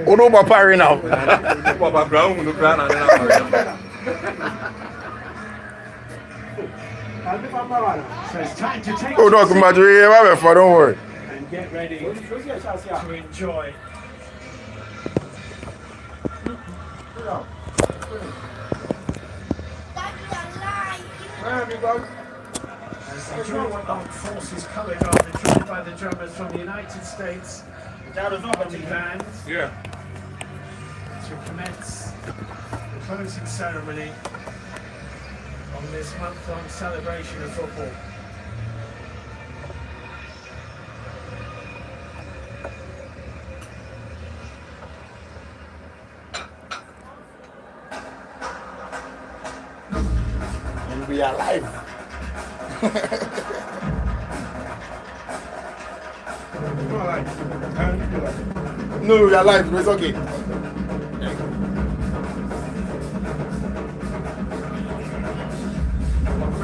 Uno Papa now. Papa Brown, no crown. So it's time to take Oh, no, come on, don't worry. and get ready to enjoy. As the German armed forces colour guard are joined by the drummers from the United States, party band, to commence the closing ceremony on this month-long celebration of football. And we are live. No, we are live. It's okay.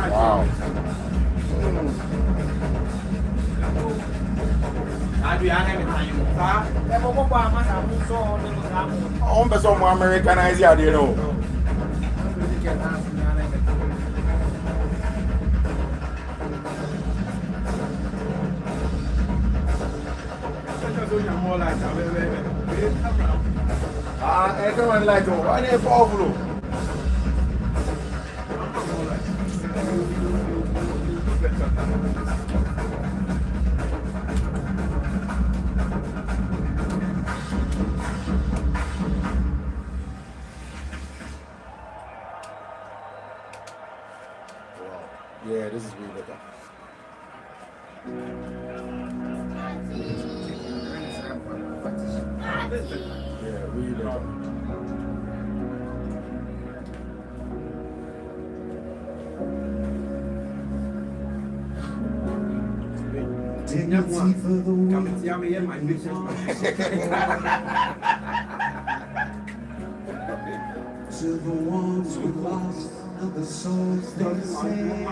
Wow. I'm some Americanized here, you know. Everyone like to. Why they powerful? Yeah, this is way better. Yeah, way better. Dignity for the one. To the ones we lost and the souls they saved.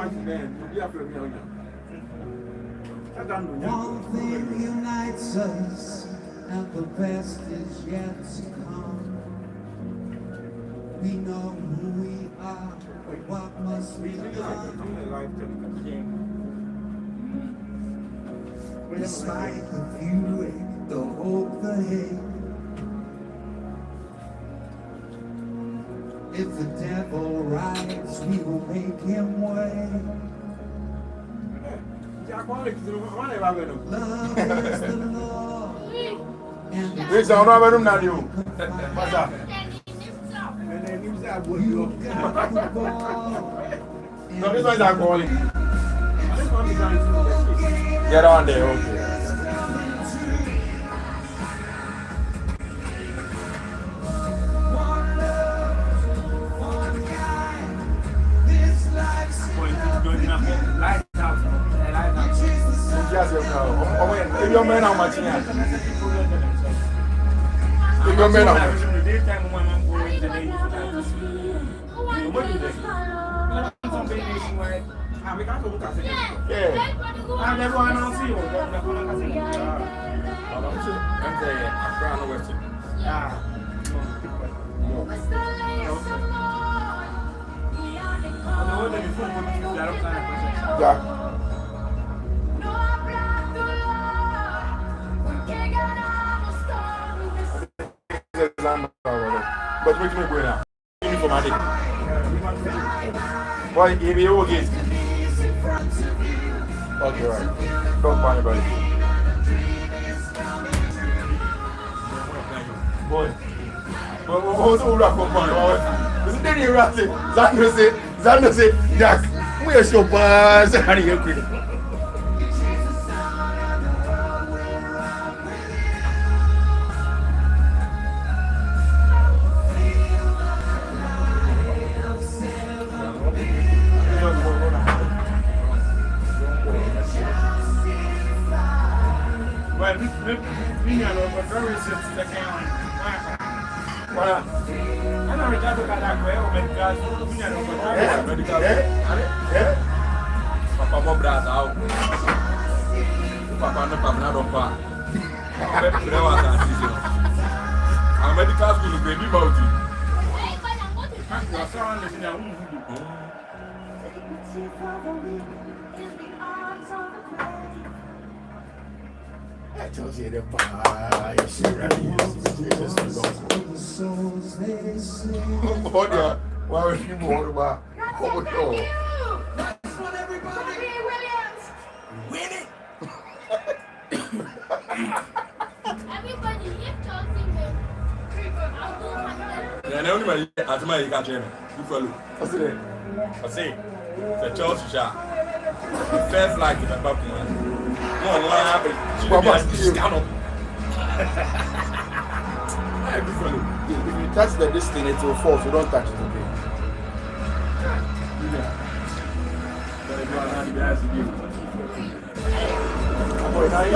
One thing unites us, and the best is yet to come. We know who we are, what must be done. Despite the view, the hope, the hate. If the devil rides, we will make him wait. Love is the Lord. This is not bedroom now, you. What's up? You got the ball. No, this one is alcoholic. Get on there, okay. If your man how much here? If your man how much? Yeah. I never want to see you. Yeah. But which way going now? Give me for my dick. Why give you again? Okay, right. Don't find anybody. Boy. What's all that for fun? Isn't there any ratty? Zando say, Jack, where's your pass? How do you quit? Papa mo brasa au. Papa no pamna dompa. Papa brewa ta sisi. medical school is baby multi. You are surrounded in a room. I told you the pie. She really is. Oh, yeah. Why was you more about? Oh, no. Nice one, everybody. Win it. Everybody, if Chelsea win, I'll do 100. Yeah, only my Atima you can't hear me. You follow. What's it? I say, the Chelsea shot. First like the Papa. No, Papa, stand up. If you touch the distance, it will fall, so don't touch it, okay? Boy, now you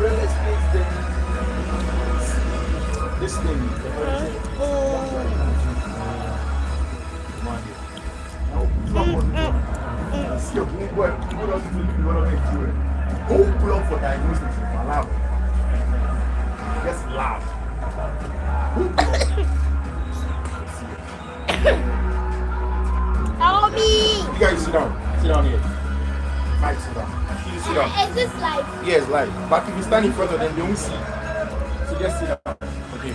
real estate thing. This thing. Go pull up for diagnosis. Allow. Just loud. Help me! You guys sit down. Sit down here. Mike, sit down. You sit down. Is this live? Yes, live. But if you stand in front of them, they won't see. So just sit down. Okay.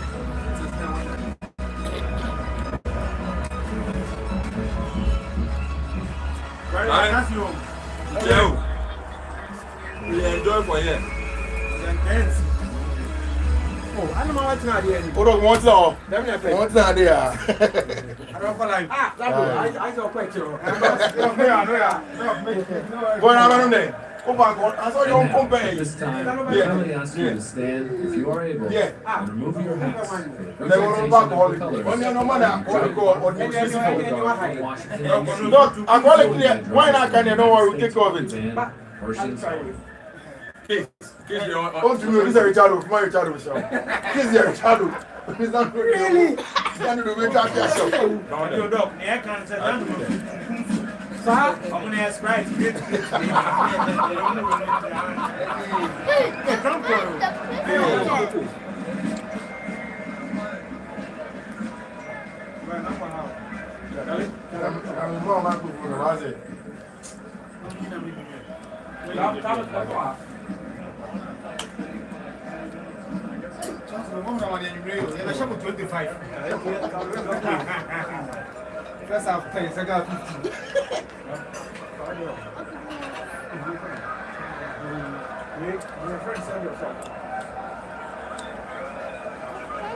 That's you. Joe, we enjoy for here. Oh, I don't know what's not here. Hold on, one time. Definitely. One time there. I don't feel like. I saw quite you. Go on there. Go back. I saw you on compare. This time, I kindly ask you to stand, if you are able, Yeah. and remove your hats. They will back all the colors. When you're no matter, all the colors. Look, I'm going to clear. Why not? Can you know what we take of it? Kiss your Oh, to me, this is a Richardo. Come on, Richardo, show. This is a Richardo. It's not really. It's not the way to show. Yo, dog, I can't say that. So, I'm going to ask right. Come for I'm more man who was it. the moment when you play, you're shop 25. First half 10, second half 15.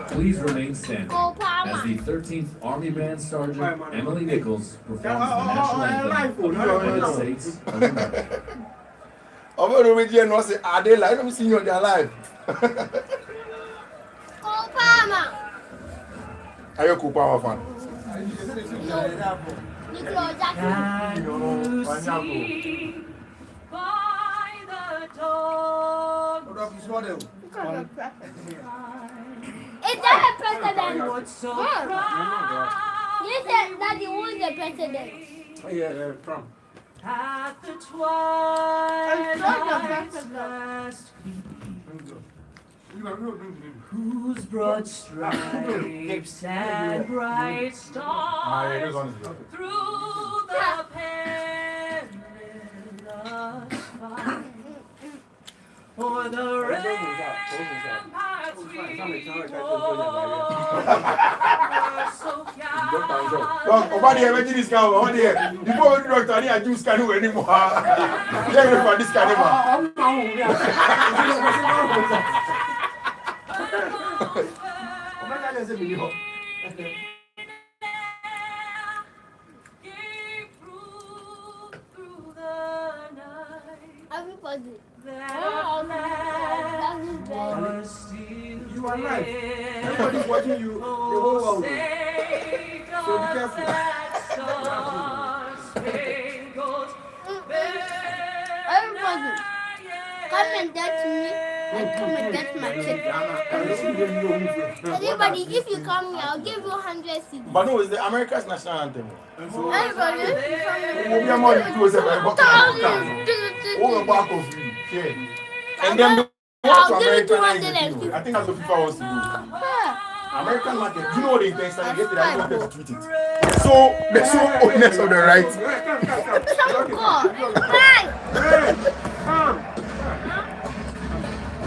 Please remain standing Go, as Pama. the 13th Army Band Sergeant Emily Nichols performs the national anthem of the United States of America. I'm going to read you and say, are they like? Let me see you on their life. Go, Pama. Are you a cool power fan? Nicola Jackson. By the dawn, Is that a president? what's so You said that he was the president. Yeah, Trump. at the twilight's last whose broad stripes and bright stars through the perilous fight o'er the ramparts we so Look, over there, imagine this guy over there. Before we do doctor, I need a juice can do anymore. Get ready for this kind of Everybody. You are live. Everybody's watching you. The whole world. So be careful. Everybody, come and get me and come and get my kid. Everybody, if you come here, I'll give you 100 CDs. But no, it's the America's national anthem. Everybody, We are more close every back of you. Yeah. And then the I'll give you American 250. I think that's what FIFA wants to do. American market, you know what they intentionally get it, I don't want to tweet it. So, the sole owners of the right.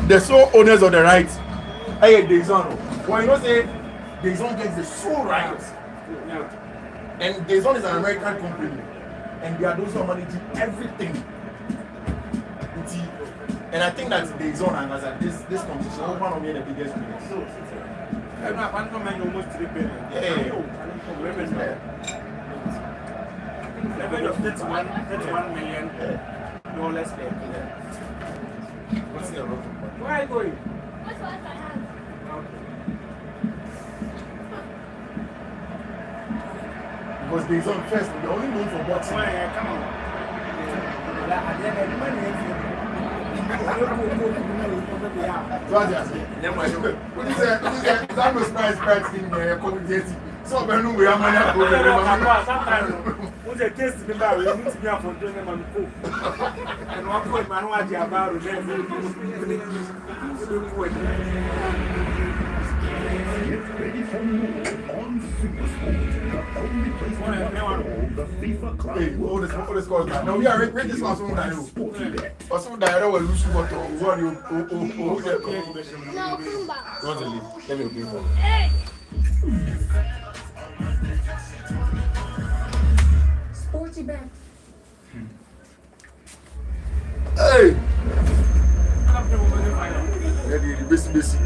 The sole owners of the right. Hey, Dayzon. Well, you know, say, Dayzon gets the sole rights. And Dayzon is an American company. And they are those who are managing everything. And I think that Dayzon and as this competition, one of the biggest winners. I'm not almost 3 billion. Yeah. Level of 31 million dollars there. What's the road? Where are you going? What's what I have? Because Dayzon first, they're only known for boxing. Come on. So what you say? What is that? That was price in the community. So we know we are money. Sometimes, who's a case to be married? You need to be a for doing them on the cook. And one point, man, what you about to Get ready for more on Supersport, the only place for the FIFA Club. Hey, what is called that? Now we are ready this last one. I know. Or some that will lose what or what you. No, come back. What's the lead? Let me open for. Hey! Sporty Ben. Hey! Ready, busy.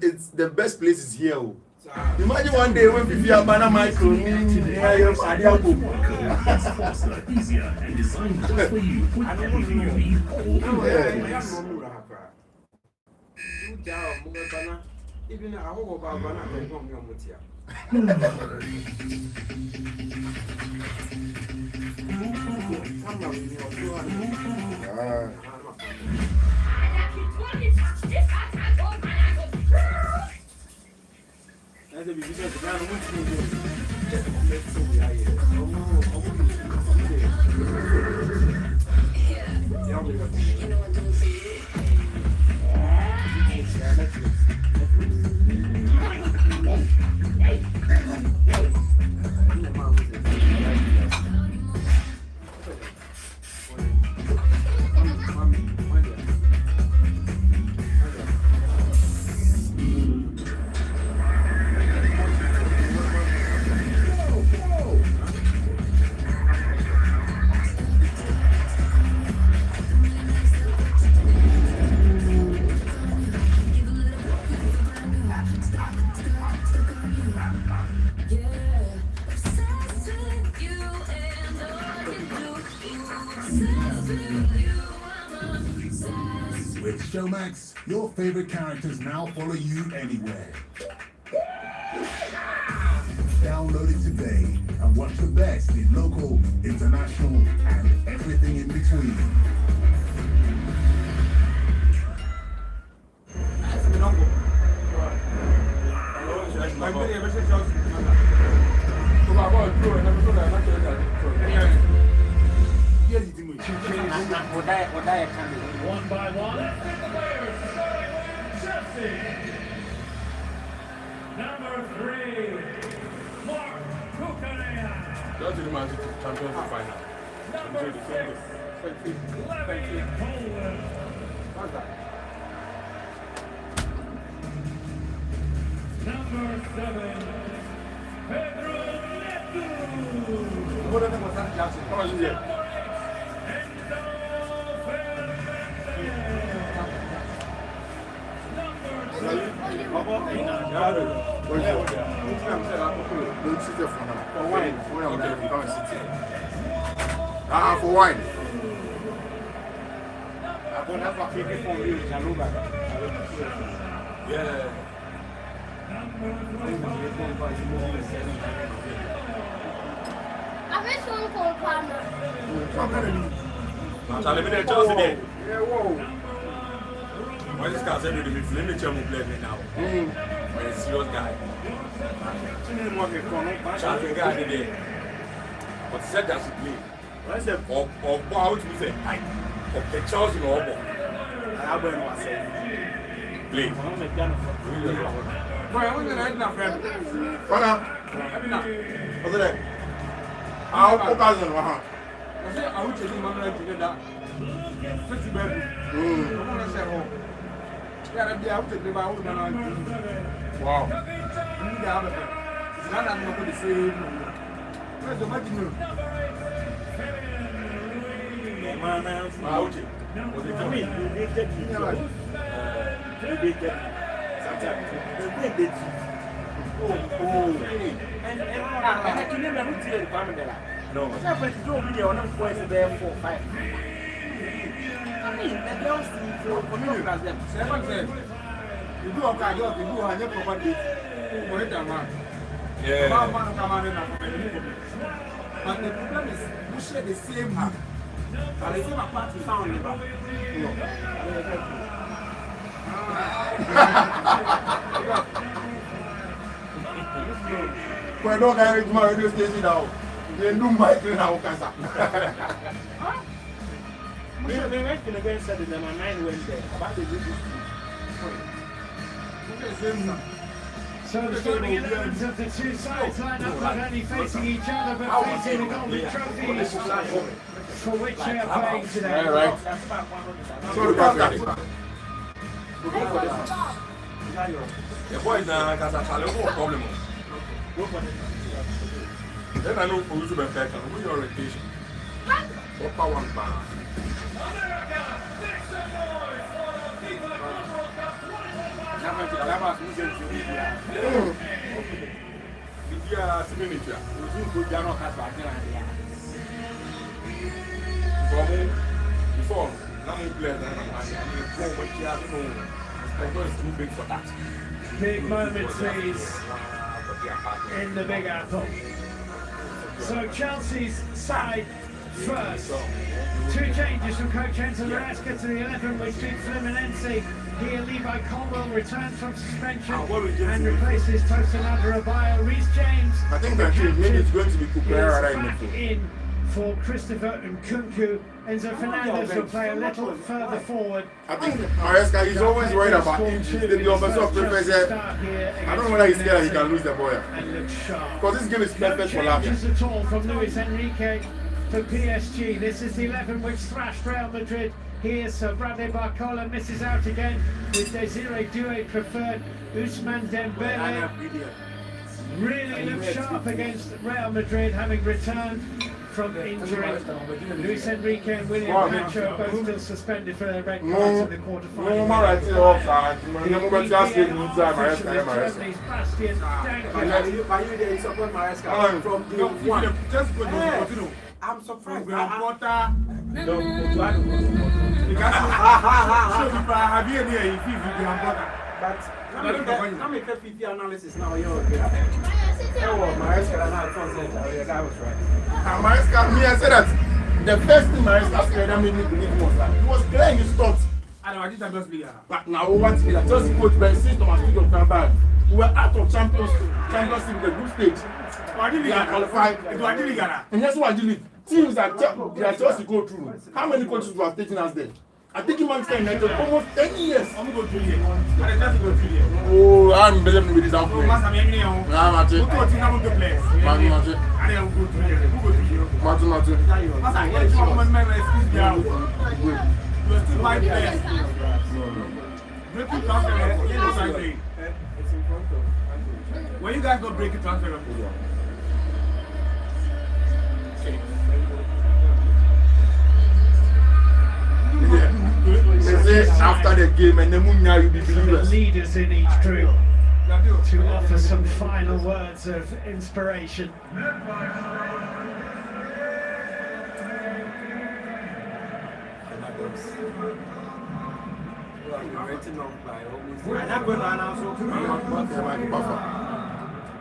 It's the best place is here. Imagine one day when Fiifi Abana Michael easier and designed just for you with everything you need all in one place. Even I hope about Ghana, they don't know what here. That's a big difference. I don't want to do just to make sure we are here. With Showmax, your favorite characters now follow you anywhere. Download it today and watch the best in local, international, and everything in between. One by one, the players starting with Chelsea. Number 3, Mark Kukanea. That's the man champion for final. Number 6, Levy Poland. Number 7, Pedro Neto. How much is it? For wine. Yeah. I wish one called Palmer. Charlie, me Chelsea there. Why this guy said to me, let me tell you play me now. But a serious guy. Charlie guy there. But said that she play. When I said, or how to say, the Chelsea no obo. Play. Boy, I want to write now, friend. What now? What's that? I'll focus on one. I say, I will take him and together. 50 bedroom. I'm going to say, oh. Yeah, I'll take the bow. Wow. It's not going to say, where's the money? Out. Was it for me? They get me. They get me. Sometimes. They get me. And I had to name them to the family there. No. What's happened to do video on them boys there 4 or 5? I mean, the girls for no class them. Seven said, you do a car, you do a hundred property. Yeah. But the problem is, we share the same app. But the same apart we found never. No. Well, don't carry to my radio station now. They do my thing now, Kasa. We went to the event said that my mind went there about the British. So the starting 11s of the two sides line up not only facing each other but facing the golden trophies for which they are playing today. All right. So the boys now got a challenge problem. Then I know for you to be better. What's your orientation? Upper one bar. Before, now you play that I'm too big for that. Big moments these in the Big Apple. So Chelsea's side first. Two changes from coach Enzo Maresca to the 11 which beat Fluminense. Here Levi Colwell returns from suspension and replaces Tosin Adarabioyo. Reece James, I think that maybe it's going to be Kupera right now. in for Christopher Nkunku. Enzo Fernandez will play a little further forward. I think Maresca is always worried about injuries. The offensive prefers I don't know whether he's scared he can lose the ball. Because this game is perfect for Lavia. No changes at all from Luis Enrique for PSG. This is the 11 which thrashed Real Madrid. Here's Bradley Barcola misses out again with Desiree Doué preferred. Ousmane Dembele really looks sharp against Real Madrid, having returned from injury. Luis Enrique and William Pancho are both still suspended for their red cards in the quarterfinals. Germany's Bastian Dankert. I'm surprised. But I'm a Fiifi analysis now. You're Maresca and I was right. Maresca, me, I said that the first thing Maresca said that made me believe was that he was clear in his thoughts. But now what is that? Just coach Ben said Thomas Tuchel come back. We were out of Champions League, the group stage. We are qualified. And guess what? Teams that they are just to go through. How many coaches were taking us there? I think Manchester United almost 10 years. I'm going to go 3 years. Oh, I'm believing with this outfit. When you guys go break it transfer up. After the game and then you'll be The believers. leaders in each group to offer some final words of inspiration.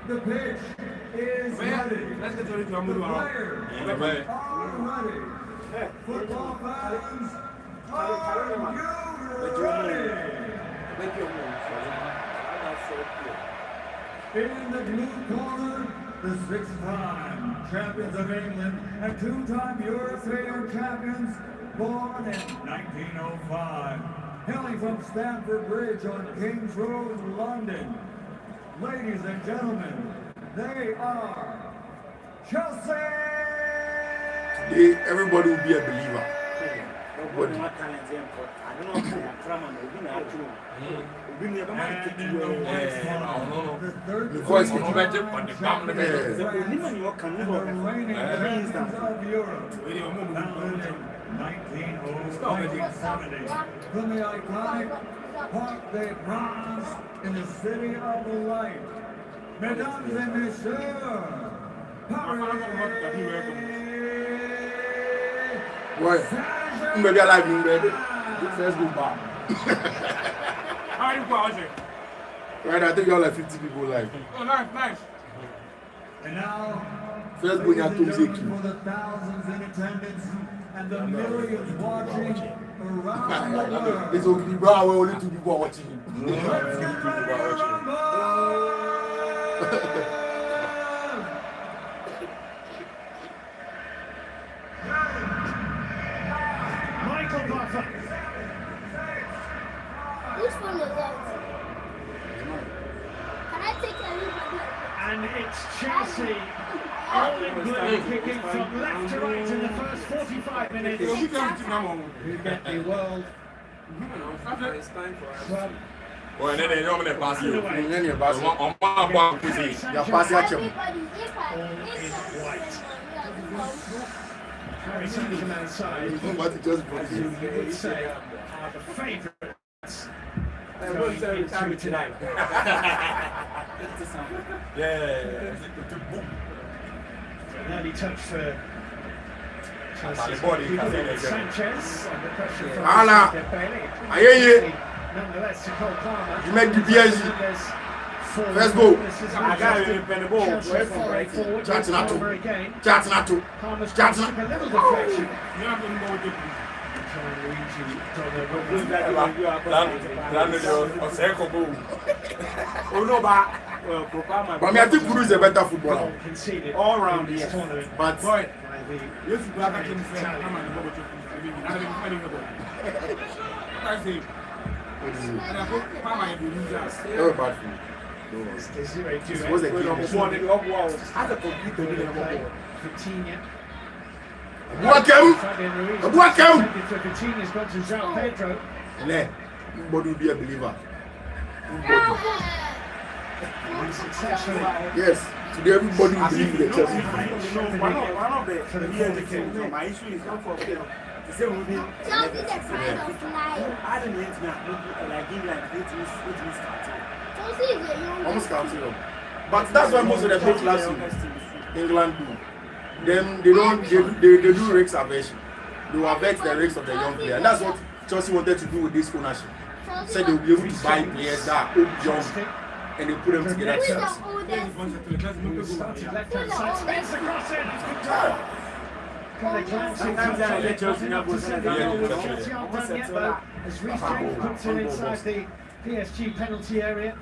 The pitch is ready. Let's get ready to move The around. players are ready. Football fans, are you ready? In the blue corner, the six-time champions of England and two-time European champions, born in 1905, hailing from Stamford Bridge on King's Road, London. Ladies and gentlemen, they are Chelsea! Everybody will be a believer. The voice third can champions imagine on the of family there. France and the reigning champions of Europe, founded in 1970 from the iconic Parc des Princes in the City of Light. Mesdames et messieurs, Right. Maybe I like you, baby. Let's go back. How are you going? Right, I think you all like 50 people live. Oh, nice. and now, First go ladies to and music. gentlemen, for the thousands in attendance and the millions watching around the world. It's okay, bro. Only 2 people are watching him. Let's get ready to rumble! Michael Buffer. Which one is that? Can I take everybody? And it's Chelsea all in blue, kicking from left to right in the first 45 minutes. Who get the world club. Well, then they don't pass you. Away. Then you're passing. On my back, pussy. You're passing at him. Everybody, Harry Sunderland side, But it just as broke you you. would say, are the favourites. tonight. Yeah. An early touch for Chelsea's Body, goalkeeper, Sanchez, under pressure from Anna. Bailey. I hear you. Nonetheless, to Cole Palmer. You make the PSG. Let's go. I got it in the ball. Chelsea forward, Chatting at Palmer him. again. Chatting at him. Palmer's Chatting took a little deflection. You have to go with it. Oh no, but But me, I think Kuru is a better footballer. Conceded all round, in this yes. tournament But Boy, by the yes, you got to come and come and go with you. I say, what is it? and I put Palmer in the losers. Very bad food. Desiree What's the Doué. game? As a computer, you know, Coutinho. Welcome. Fabian Ruiz. Welcome. Intended for Coutinho's gone to João Pedro. And then, everybody will be a believer. Unsuccessfully. Yes. Today, everybody will believe in the Chelsea. one of the my issue is not for them. The same with me. Chelsea the kind of fly. I don't know like England, it means Chelsea is a young Almost counting them. But that's why most of the big class in England do. Them they don't they do risk aversion. They will avert the risks of the young player. And that's what Chelsea wanted to do with this ownership. Said they will be able to buy players that are old, young, and they put them together. Who is the Chelsea. oldest? Started left hand side. Spins across it. Got a glancing touch on it. Not enough to send the goal with Chelsea aren't done yet though. As Reece James puts it inside the PSG penalty area.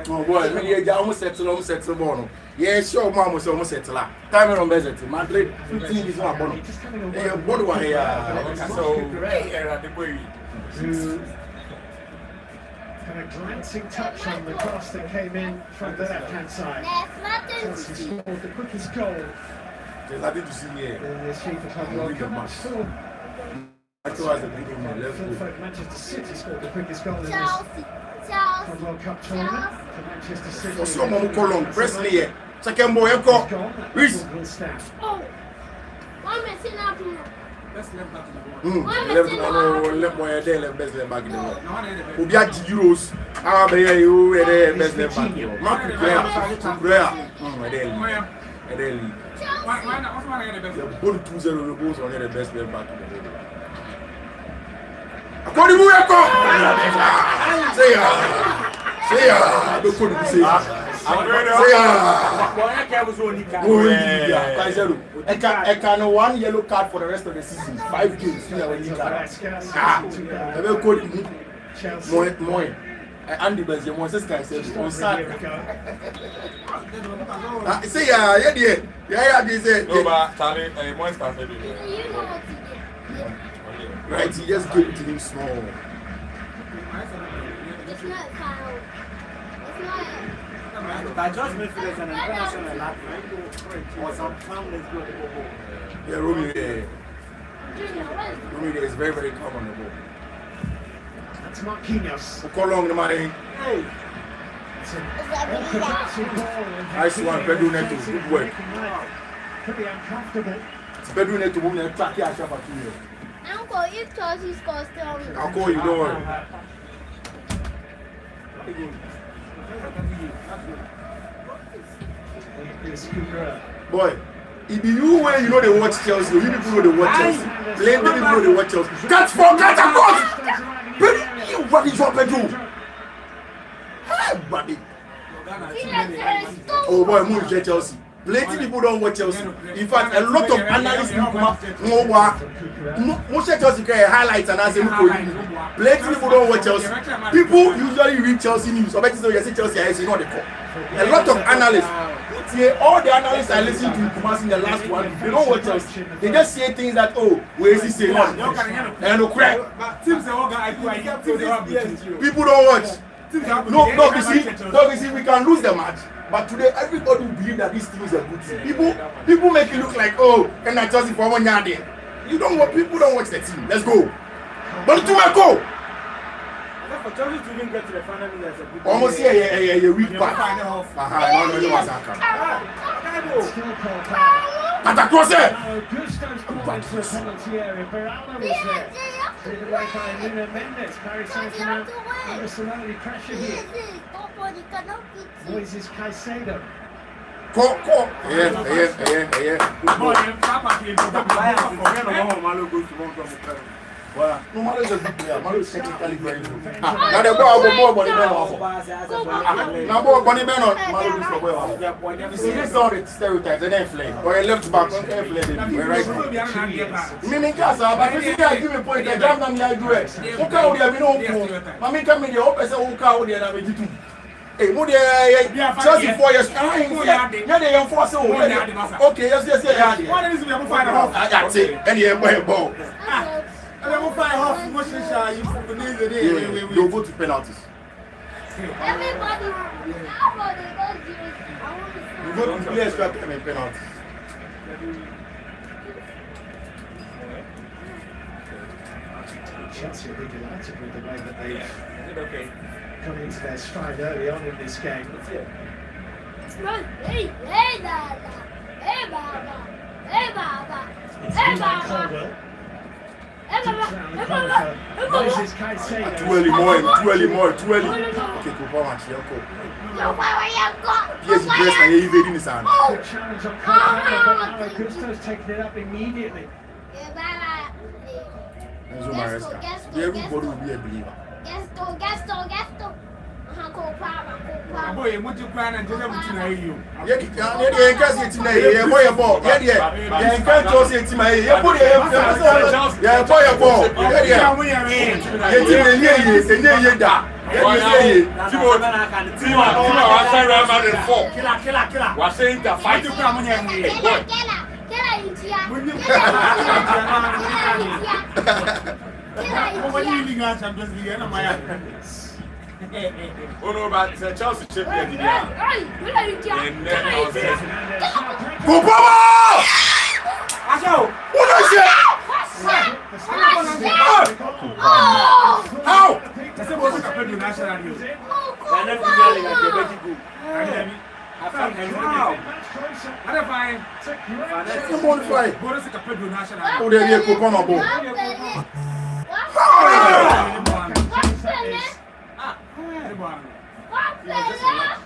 Oh boy, we almost settle ball. Yeah, sure, mom was almost settle. Time on Bezet. Madrid 15 is not bonus. Just having a Hey, word what do I hear? So, at the way. who had a glancing touch on the cross that came in from the left hand side. Chelsea scored the quickest goal There's nothing to see here. in this FIFA Club World Cup match. Still, Actually, as a big man, let's go. Manchester City scored the quickest goal in this Chelsea. Club World Cup tournament for Manchester City. What's your mom call on? Presley here. Second boy, go. Gone, that Reece. record will stand. Oh, one missing up here. Let's left back to the ball. Left boy there, left best left back in the world. Obi at Euros. Ah, be here, you there, best left back. Mark Prayer. Why not? What's my name? The ball 2-0 goals on the best left back in the world. one yellow card for the rest of the season. 5 games. Andy Benjamin wants this guy said on Saturday. Say yeah, this is no, but Charlie, more started. Right, he just gave it to him small. It's not foul. It's not. But just midfielders and international lap, or some countless good. Yeah, Romeo is very, very calm on the ball. That's Marquinhos. How long the man? Hey. Nice one, Pedro Neto. Good work. Pretty uncomfortable. It's Pedro Neto who will attack you. Uncle, if Chelsea scores still. I'll call you, don't worry. Boy, if you where you know they watch Chelsea, you people know they watch Chelsea. Plenty people know they watch Chelsea. Catch across! What is your Pedro? Hey, buddy. Oh boy, move to Chelsea. Plenty people don't watch Chelsea. In fact, a lot of analysts most Chelsea can highlights and answer. Plenty people don't watch Chelsea. People usually read Chelsea news. I bet you say Chelsea is not the call. A lot of analysts. All the analysts I listen to in the last one, they don't watch Chelsea. They just say things that where is he saying? And no crack. People don't watch. No, you see, we can lose the match. But today, everybody will believe that this team is a good team. People make it look like, can I Chelsea for 1 yard there? People don't watch the team. Let's go. But to go. Almost a week back. At across it. Moises Caicedo. Voilà. No, Malo is a good player. Malo is technically very good. Now the ball Bonnie Ben off. Now ball Bonnie Ben on Malo is for well. You see, this is all the stereotypes. They don't play. Or a left back, don't play. We're right. Mimi Casa, but if you can't give me a point, I jam them like do it. Who can't have been open? Mammy come in the open, say who can't have been two. Hey, Chelsea 4 years. Yeah, they enforce it. Okay, yes. What is it? That's it. And you have a ball. You'll go to penalties. Everybody. You go to players trap them in penalties. Chelsea will be delighted with the way that they've come into their stride early on in this game. Colwell. Moses Caicedo. Too early. Okay, go for match. Yes, and you're evading his hand. Good challenge on Colwell, but Gusto's taking it up immediately. Everybody will be a believer. Gasto. Boy, what you plan and deliver to you? Yeah, can't see it tonight. Yeah, boy, a ball. Yeah, can't just see it tonight. Yeah, boy, a ball. Oh no, but it's a Chelsea chip here. And then I was there. Go, Baba! What is it? How? I said, what's up with the national news? Oh, there you go, Baba.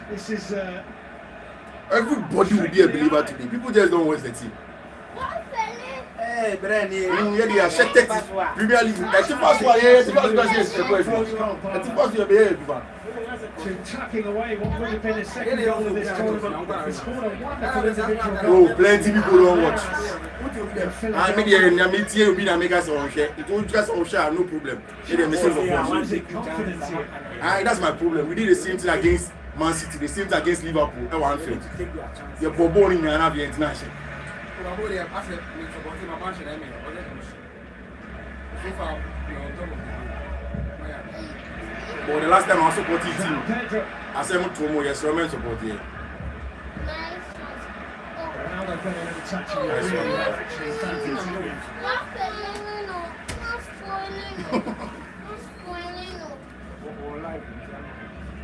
This is everybody will be a believer today. People just don't watch the team. Yeah, they are checked Premier League. I think first one, yeah, I think first year, to tucking away what would have been a second goal of this tournament. He scored a wonderful individual goal. Oh, plenty people don't watch. I mean, the media will be the makers on share. It will just on share, no problem. Confidence here. That's my problem. We did the same thing against Man City, the same thing against Liverpool. At one field, you're born in another international. But the last time I supported the team, I said Mutomo, yes, Roman support here. Ronaldo got a little touch of it, really well, actually.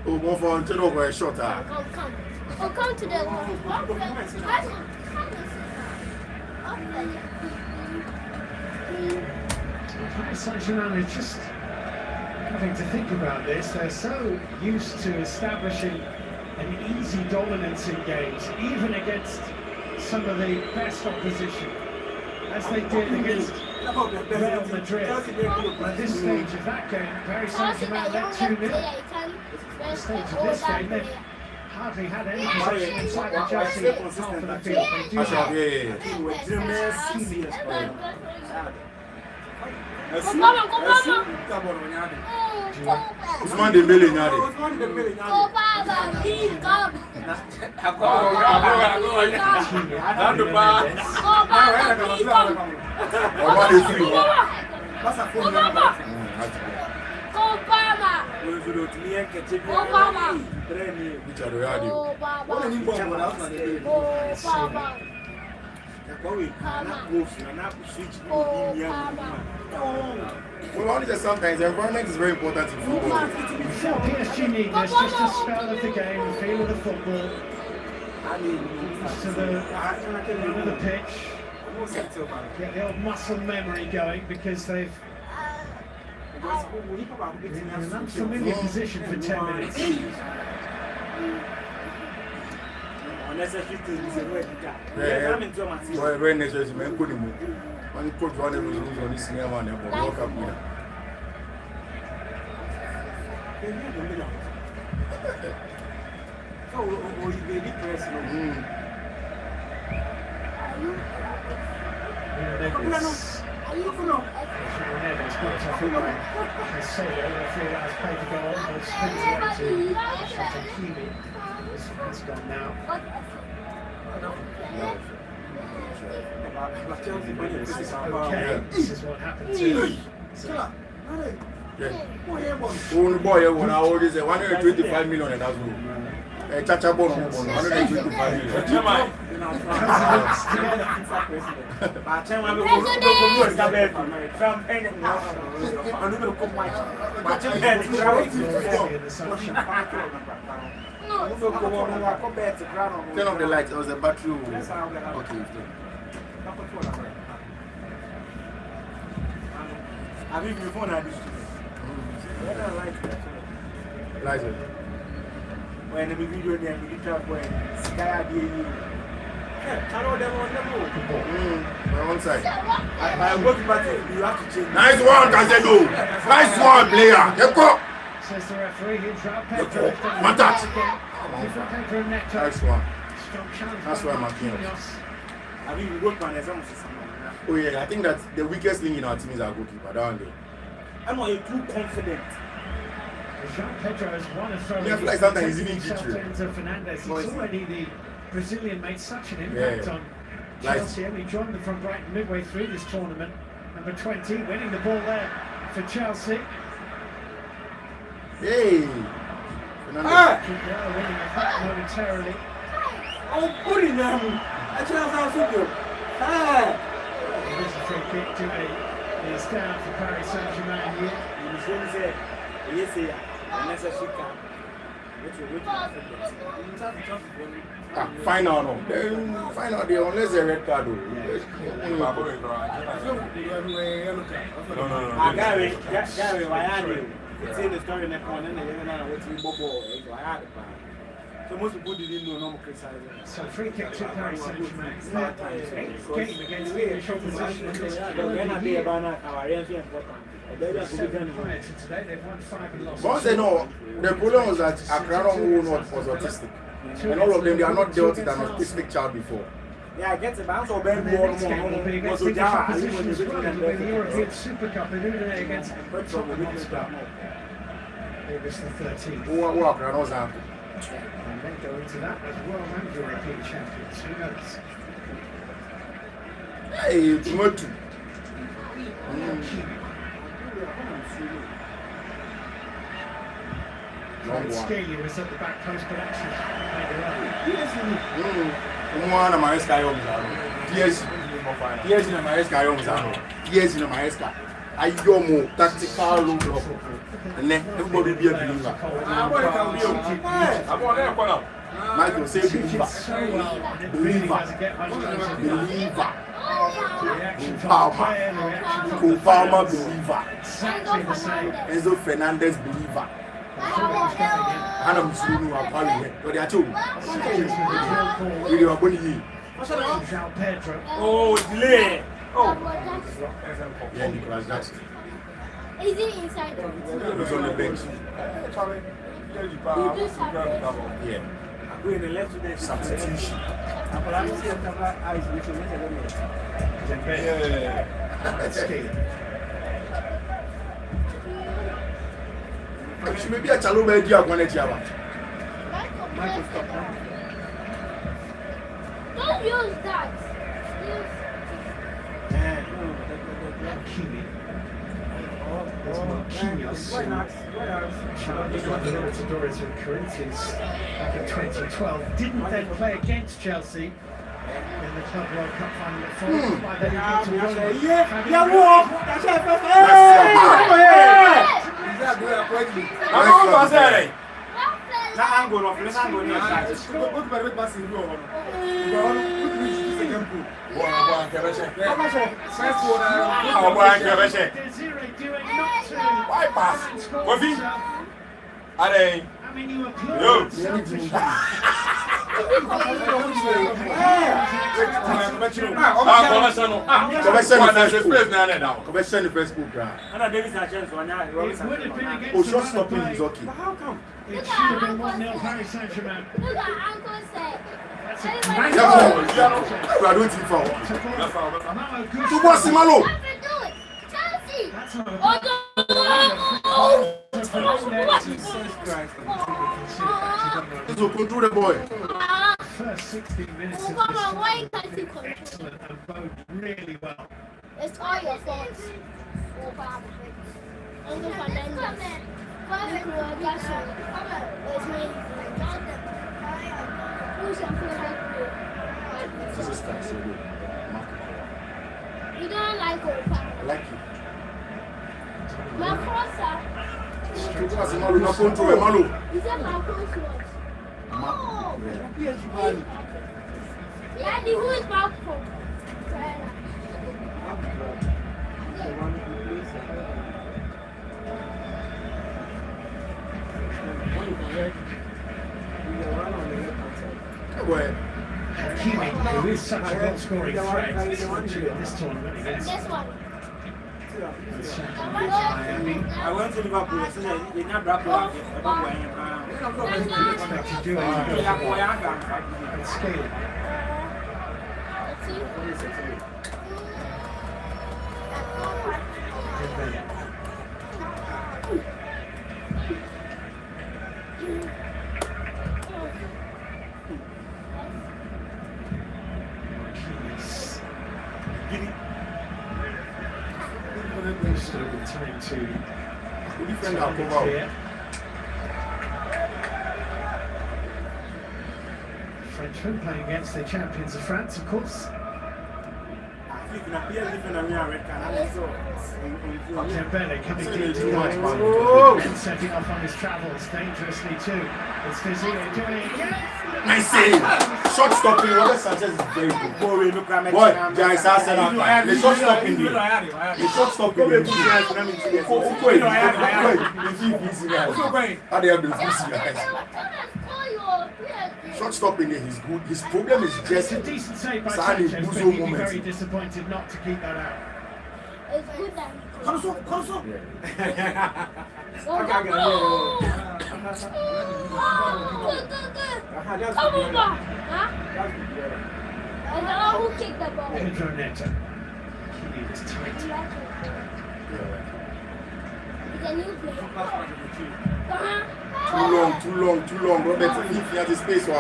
Oh, one for turn over a shot. Come. Oh, come to the Paris Saint-Germain is just having to think about this. They're so used to establishing an easy dominance in games, even against some of the best opposition, as they did against Real Madrid. At this stage of that game, Paris Saint-Germain led 2-0. At the stage of this game, they've hardly had any possession inside the Chelsea half of the field. They do Usman Dembele nyade. Well, only that sometimes the environment is very important in football. PSG need this, just a spell of the game, the feel of the football, to the pitch, get the old muscle memory going, because they've been in an unfamiliar position for 10 minutes. Very necessary, man. Good move. One coach one of lose on this senior one, but World Cup winner. It's gone now. Okay, this is what happened to Only boy, when I always say 125 million and that's all. Chacha Bono, 125 million. Turn off the lights, there was a battery. Okay, I mean, before I do. Lights. When the video there, we get up when Sky idea. I know them on the move. On side. I work back, you have to change. Nice one, Casedo. Nice one, player. You go. Says the referee, Richardo. One touch. Nice one. Strong challenge. That's why I'm marking. I mean, we work on as almost. Oh yeah, I think that the weakest link in our team is our goalkeeper, don't they? I'm not too confident. Jean Pedro has won a throw. Yeah, I feel like sometimes he's even Fernandez. He's already the Brazilian made such an impact on Chelsea. Only joined them from Brighton midway through this tournament. Number 20, winning the ball there for Chelsea. Hey! Fernandez winning the back momentarily. Oh, put it down! I chance out good. Here's a free kick to a stand for Paris Saint-Germain here. He was going to say, yes, final no. Final day unless a red card. Gary, why are you? It's in the story in the corner and you're not what you bubble. So most people didn't know no criticize. So free kick to Paris Saint-Germain. Game against the English opposition in this today they've won 5 and lost. Once they know, the problem was that Accra was autistic. And all of them, they are not dealt with an autistic child before. Yeah, I get it, but I'm so bad. The next game will be against the English opposition as well. It will be the European Super Cup in Udine against Tottenham Hotspur. August the 13th. And they go into that as World and European champions. Who knows? Hey, Timothy. Scaly was at the back post, but actually made it up. I go more tactical look, and then everybody be a believer. Michael say believer, believer. Palmer believer. Enzo Fernandez believer. And I'm soon apparently, but they are two. Oh, delay. Yeah, Nicholas Jackson. Is he inside? He was on the bench. Yeah. Substitution. She may be a Chaloma idea when it's Java. Don't use that. Libertadores with Corinthians back in 2012. Didn't then play against Chelsea in the Club World Cup final at 4. By then he got to Why pass? Coffee? Allez. Yo. Conversion the Facebook ground. Oh, short stopping is okay. How come? It should have been 1-0 Paris Saint-Germain. Look at Uncle said. That's a You are doing it for. Tu vois, c'est malo. Chelsea. That's not a So control the boy. first 16 minutes of Come on, why this can't you game control? excellent and bode really well. It's all your fault. Uncle Fernandez. Nicolas Jackson. It's me. Who's your favorite player? Jesus Christ, so good. You don't like Opa. I like you. My crosser. Tu vois, c'est malo. Non, control, malo. Is that my close watch? Oh! Yeah, who is Malcolm? Boy. Hakimi, who is such a goal-scoring threat, is watching in this tournament against This one. Miami. I went to Liverpool, so they not black black. Expect to do it. And Scaly. Still a good time to Defend our cover. here. Frenchman playing against the champions of France, of course. Dembele coming deep to right and setting off on his travels dangerously too. It's Desiree doing it again. Nice save. Short stopping. Robert Sanchez is very good. Boy, guys, I said that. The short stopping. The short stopping. Short stopping is good. His problem is just a decent save by Sanchez, Sanchez, but he'd be very disappointed not to keep that out. It's good that who kicked the ball? Pedro Neto. He is tight. It's a new player. Too long. Robert, if he has the space for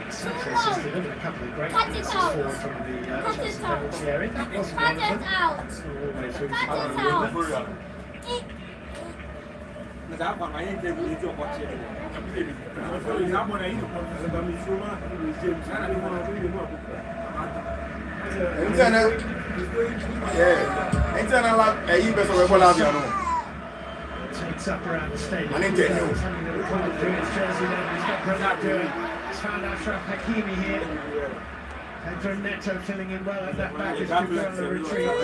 Sanchez has delivered a couple of great passes forward from the Chelsea penalty area. That wasn't one of them. All the way through. Takes up around the stadium. I didn't tell you. He's got Ronaldo. He's found Ashraf Hakimi here. Pedro Neto filling in well at that back as Cucurella retreats.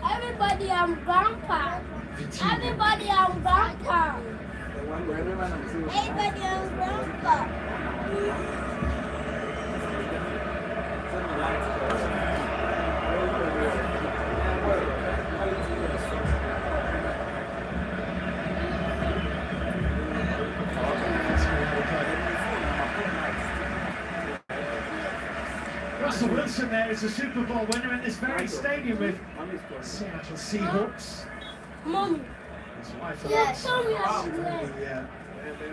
Everybody, I'm grandpa. Everybody, I'm grandpa. Everybody, I'm grandpa. Russell Wilson there is a Super Bowl winner in this very stadium with Seattle Seahawks. Mommy. His wife Yeah, show me how to the play.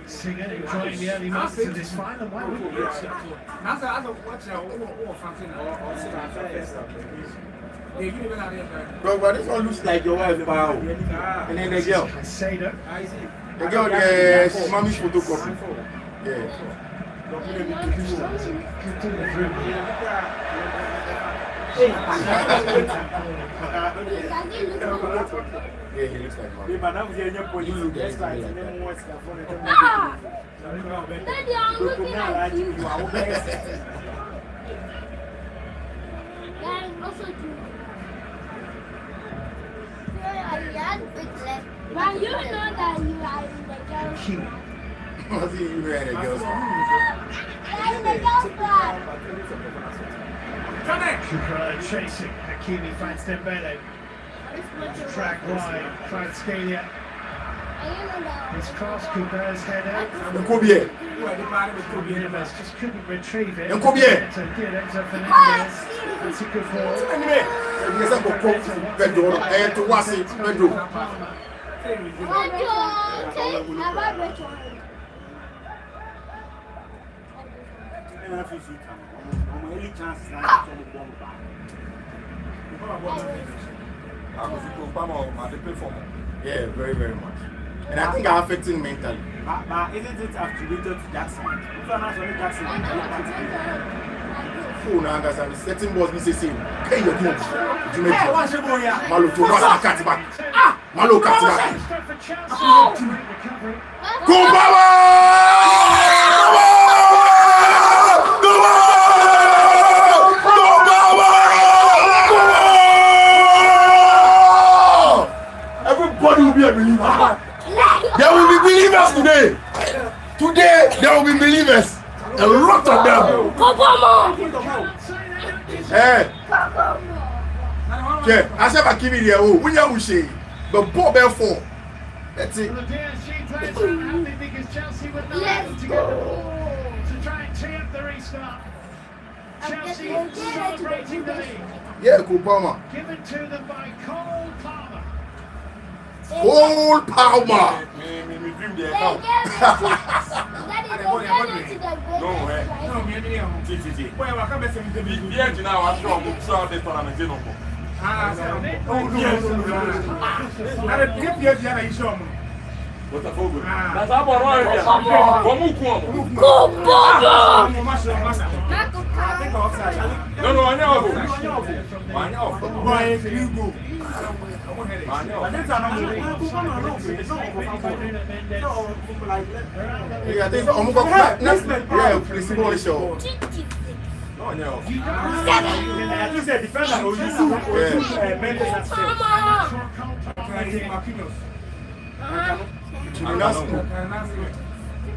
singer enjoying the early months of this final. Why wouldn't you? Bro, but this one looks like your wife, wow. And then the girl. Caicedo. The girl, she's mommy's photocopy. Yeah. Yeah, he looks like mommy. You look like Daddy, I'm looking at you. Yeah, also too. Man, you know that you are in the girls' club. I see you were in the girls' club. You're in the girls' club. Cucurella chasing. Hakimi finds Dembele. Track wide. Kvaratskhelia. His cross, Cucurella's header. Nkobie. Universe just couldn't retrieve it. Nkobie. It's a good Enzo Fernandez. That's a good ball. Pedro, to was it, Pedro. Yeah, very, very much. And I think I'm affecting mentally. But isn't it attributed to Jackson? Jackson. Oh, now guys, I'm setting balls. Me say, "Hey, you're doing Malo to was a cat back. Malo cat back. Go Baba! Everybody will be a believer. There will be believers today. Today, there will be believers. A lot of them. Hey. Okay, I said I give it here. Oh, we are Ushi. But Bob Belfort. That's it. The PSG players are happy because Chelsea were not able to get the ball to try and tee up the restart. Chelsea celebrating the lead. Yeah, Kupama. Given to them by Cole Palmer. Cole Palmer. Botafogo. That's how one here. Como como? Go Bobo! No, I know. I know. Boy, you go. I know. Yeah, I think I'm going to yeah, please go on show. No, I know. At least the defender will use Mendes at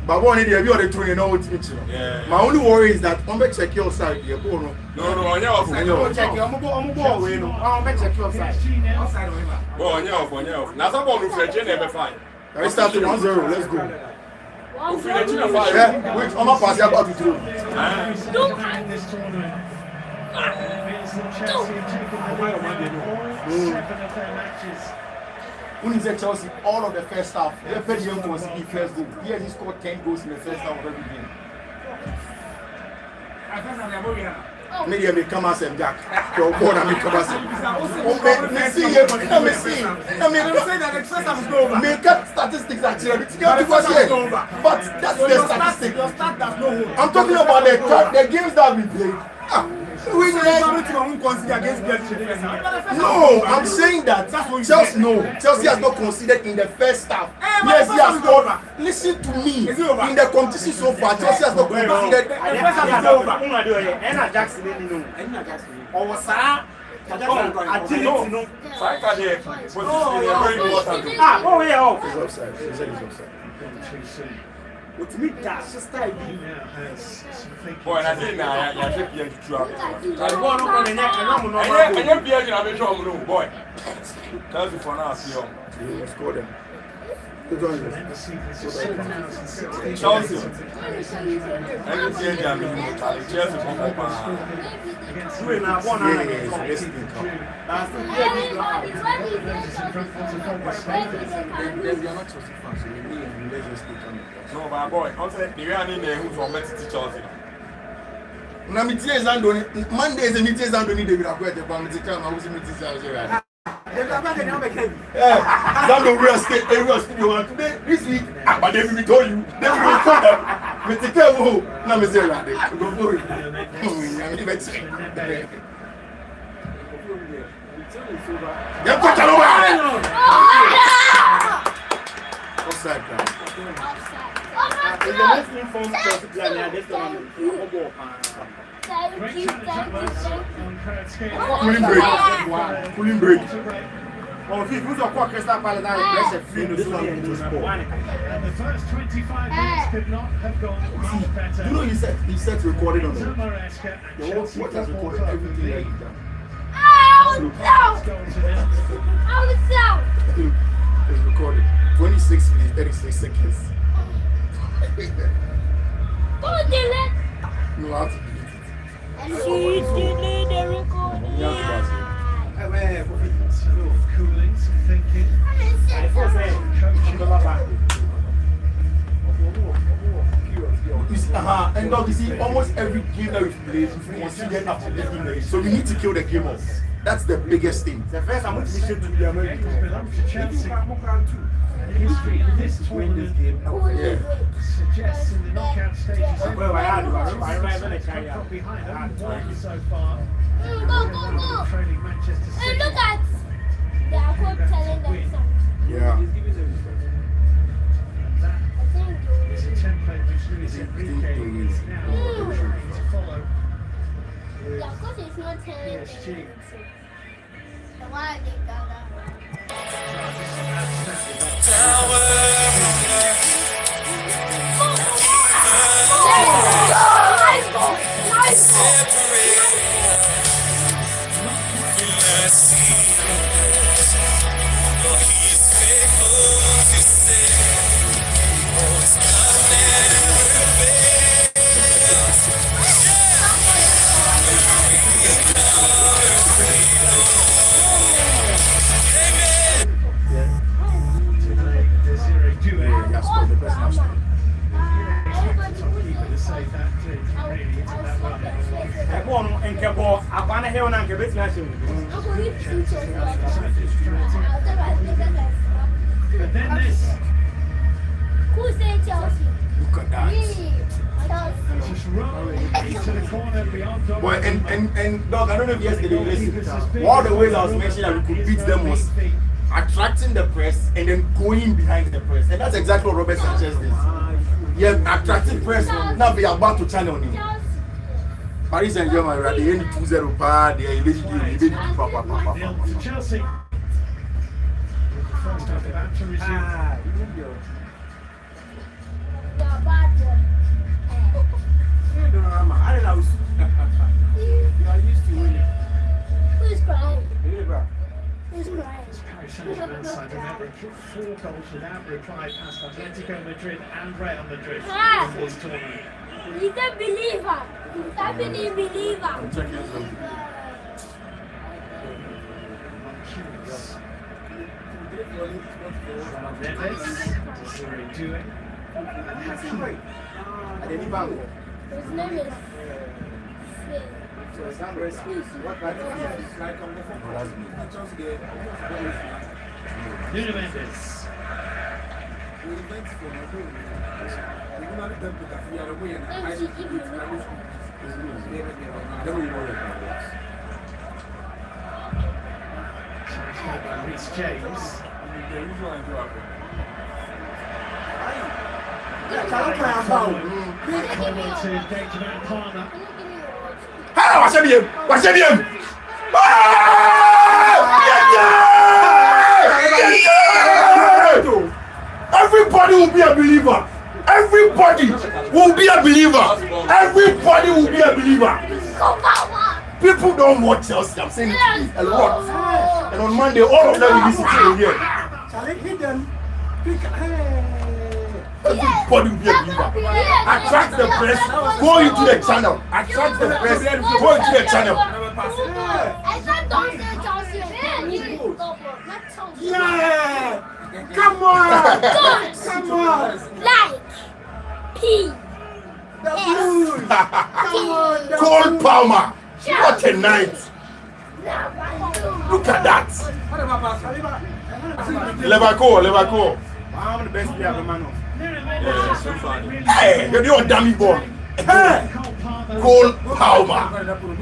but one idea, you are the two, you know what my only worry is that I'm check your side. No, I know. check your I'm check your side. Well, I know. Now, someone who French never fine. I started 1-0. Let's go. Yeah, wait, I'm not passing about to throw. Don't this tournament. Chelsea have taken the lead now. 7 of their matches. When he said Chelsea, all of the first half, they paid him for the first goal. He has scored 10 goals in the first half of every game. Maybe I may come as a Jack. Your board, I may come as a make up statistics actually. But that's the statistic. I'm talking about the games that we played. No, I'm saying that Chelsea has not conceded in the first half. Yes, he has scored. Listen to me. In the competition so far, Chelsea has not conceded. With me, that's just like boy, I think now I should be a trap. I don't be a job, boy. Tell you for now, see you. Score them. Chelsea. No, my boy, I'm saying the real name who's from Metro Chelsea. Now, Mondays and meetings and don't need to be acquired. The family to come. I was meeting Chelsea. Zando real estate area studio today this week, but they will tell you. They will record them. Me take care of now me say that. Go for it. Them touch all over. Offside. Cooling break. Oh, if you are Crystal Palace, that's a free this one. And the first 25 minutes could not have gone better. You know, he said recorded on the what has recorded everything that he's done. It's recorded. 26 minutes, 36 seconds. Don't delete. No, I have to delete it. And she delayed the recording. Some cooling, some thinking. You see, and dog, you see, almost every game that we've played, we've considered after the game. So we need to kill the game off. That's the biggest thing. The first I'm going to be to be American. Chelsea. History in this tournament suggests in the knockout stages Well, I got behind them so far. Go. Trailing Manchester City. And look at they are called telling them something. Yeah. It's a template which Luis Enrique is now trying to follow. Yeah, of course it's not telling them anything. So why are they gathered? But then this Who said Chelsea? Look at that. Just rolling into the corner beyond Boy, and dog, I don't know if yesterday you listened. One of the ways I was mentioning that we could beat them was attracting the press and then going behind the press. And that's exactly what Robert Sanchez did. Yeah, attracting press. Now we are about to channel him. Paris Saint-Germain, right? They end 2-0 par, they are immediately Chelsea. First half about to resume. You're a bad boy. I don't know. You are used to winning. Who's crying? Really, bro. Who's crying? Paris Saint-Germain side, remember, 4 goals without reply past Atletico Madrid and Real Madrid in this tournament. He's a believer. He's a believer. I'm checking something. Neves, Desiree Doué, and Hakimi. His name is Phil. So it's not very sweet. What like Nuno Mendes. By Reece James. Forward to Benjamin Palmer. Ah, what's your name? What's your name? Everybody will be a believer. Everybody will be a believer. Everybody will be a believer. People don't watch Chelsea. I'm saying it a lot. And on Monday, all of them will listen to me here. Everybody will be a believer. Attract the press. Go into the channel. Attract the press. Go into the channel. yeah! Come on! Come on! Like P. The blues! Come on! Cole Palmer. What a night. Look at that. Leverkusen. I'm the best player of the man. Hey, you're the old dummy boy. Hey, Cole Palmer.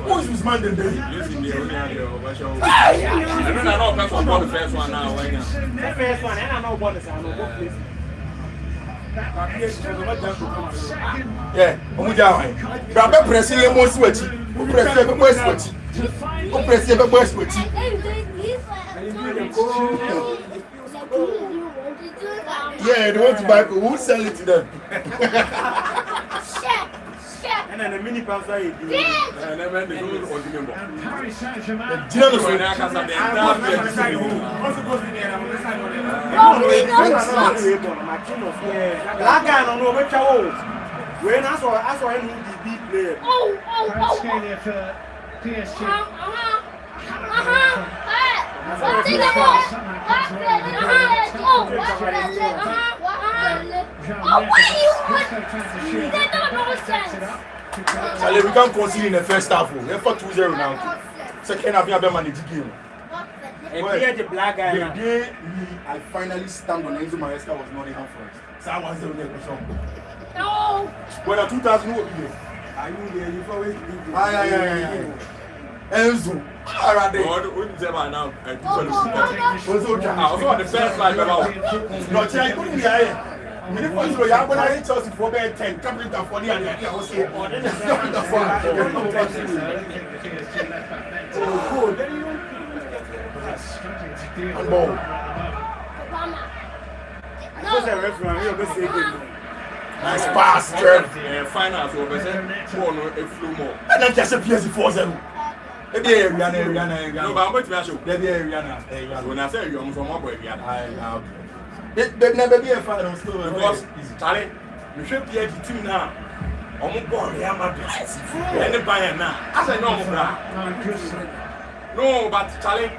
Who's this man then? I know the first one now. The first one, and I know what is I know what place. Yeah, Grab pressing your most switch. Who press your best switch? Who press your best switch? Yeah, they want to buy. Who sell it to them? And then the mini pass I And then when they go on the member. Paris Saint-Germain. That guy don't know which I when I saw him the big player. Kvaratskhelia for PSG. Charlie, we can't concede in the first half. We're for 2-0 now. Second half, we have managed the game. The black guy. The day I finally stamped on Enzo Maresca was not enough for us. So I was the only person. No. When in 2000, what did you? Are you there? You always believe. Aye. Enzo. Alright, Wouldn't say by now. I was on the first line about. no, Charlie, couldn't be here. I mean, if you are going to hit Chelsea for about 10, coming down for the other, I was saying, oh, then it's not the fun. Nice pass, Trev. Finals over there. One a few more. And then just a PSG 4-0. Maybe Rihanna. No, but I'm going to ask you. Maybe Rihanna. When I say you're from my boy, Rihanna. They never be a fan of still because Charlie, we should be a team now. I'm going to Real Madrid. And Bayern now. As I know, no, but Charlie,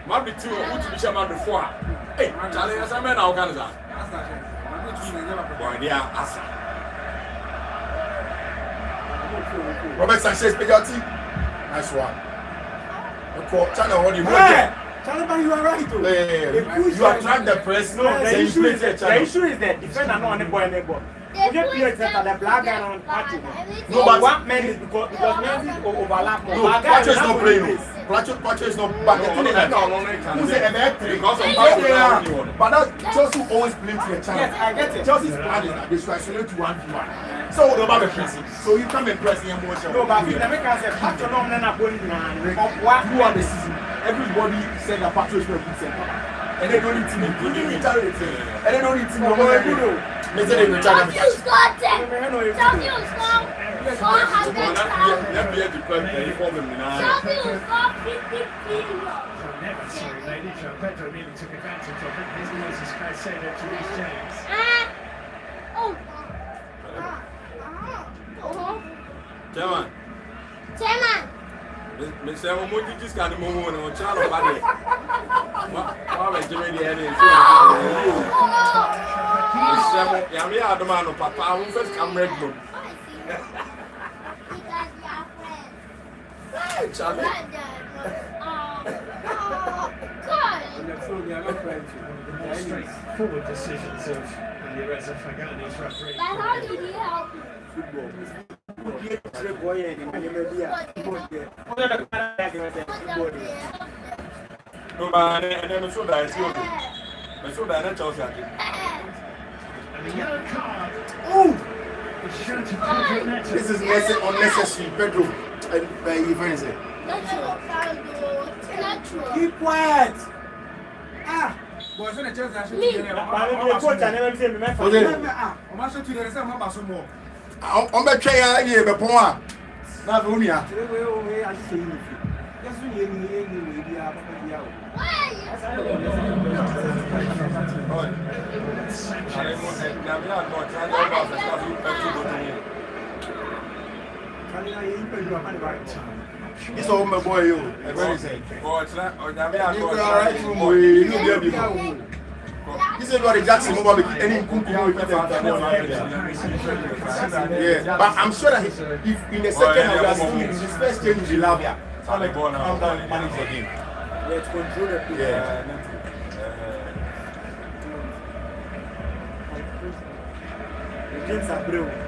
might be two who to be chairman before. Hey, Charlie, as I mean, how can that? Boy, they are Asa. Robert Sanchez, penalty. Nice one. The channel, what do you want? Taliban, you are right. You attract the press. No, the then issue you is play that the channel. the defender not on the boy anymore. You just play the black guy on party. No, but one man is because men overlap. no, Pacho is not playing. Pacho is not. But the thing is that who's the three? Because of Pacho, but that Chelsea always play to the channel. Yes, I get it. Chelsea's plan is that they should isolate to 1v1. So they'll have a pressing. So you come and press the emotion. No, but if the American said Pacho no men are going throughout the season, everybody said that Pacho is going to be center. And they don't need to make good. And they don't need to know what they do. They say they Richardo. You scored it. You scored. Score 100 times. Chelsea will score 50 billion. Never serenaded. João Pedro nearly took advantage of it. Here's Moses Caicedo to Reece James. Chairman. Mr. Momoji just got a moment on Charles Bade. Why was Jimmy the enemy? Yami Adamano, Papa, I will first come red room. Charlie. More straightforward decisions of Reza Fagani's referee. But how did he help you? No, but I never saw that. I saw that Chelsea. And the yellow card. It's shown to Pedro Neto. This is unnecessary, Pedro. And Keep quiet. Boys, in the Chelsea, I should be there. Coach, I never seen me. I'm actually to the same number some more. I'm going to try to be a now, Vunia. It's all my boy, you. What is it? This is what Jackson mobile any yeah, but I'm sure that if in the second half his first change is Lavia, I'm like I'm manage the game. Let's control the play. The games are brilliant.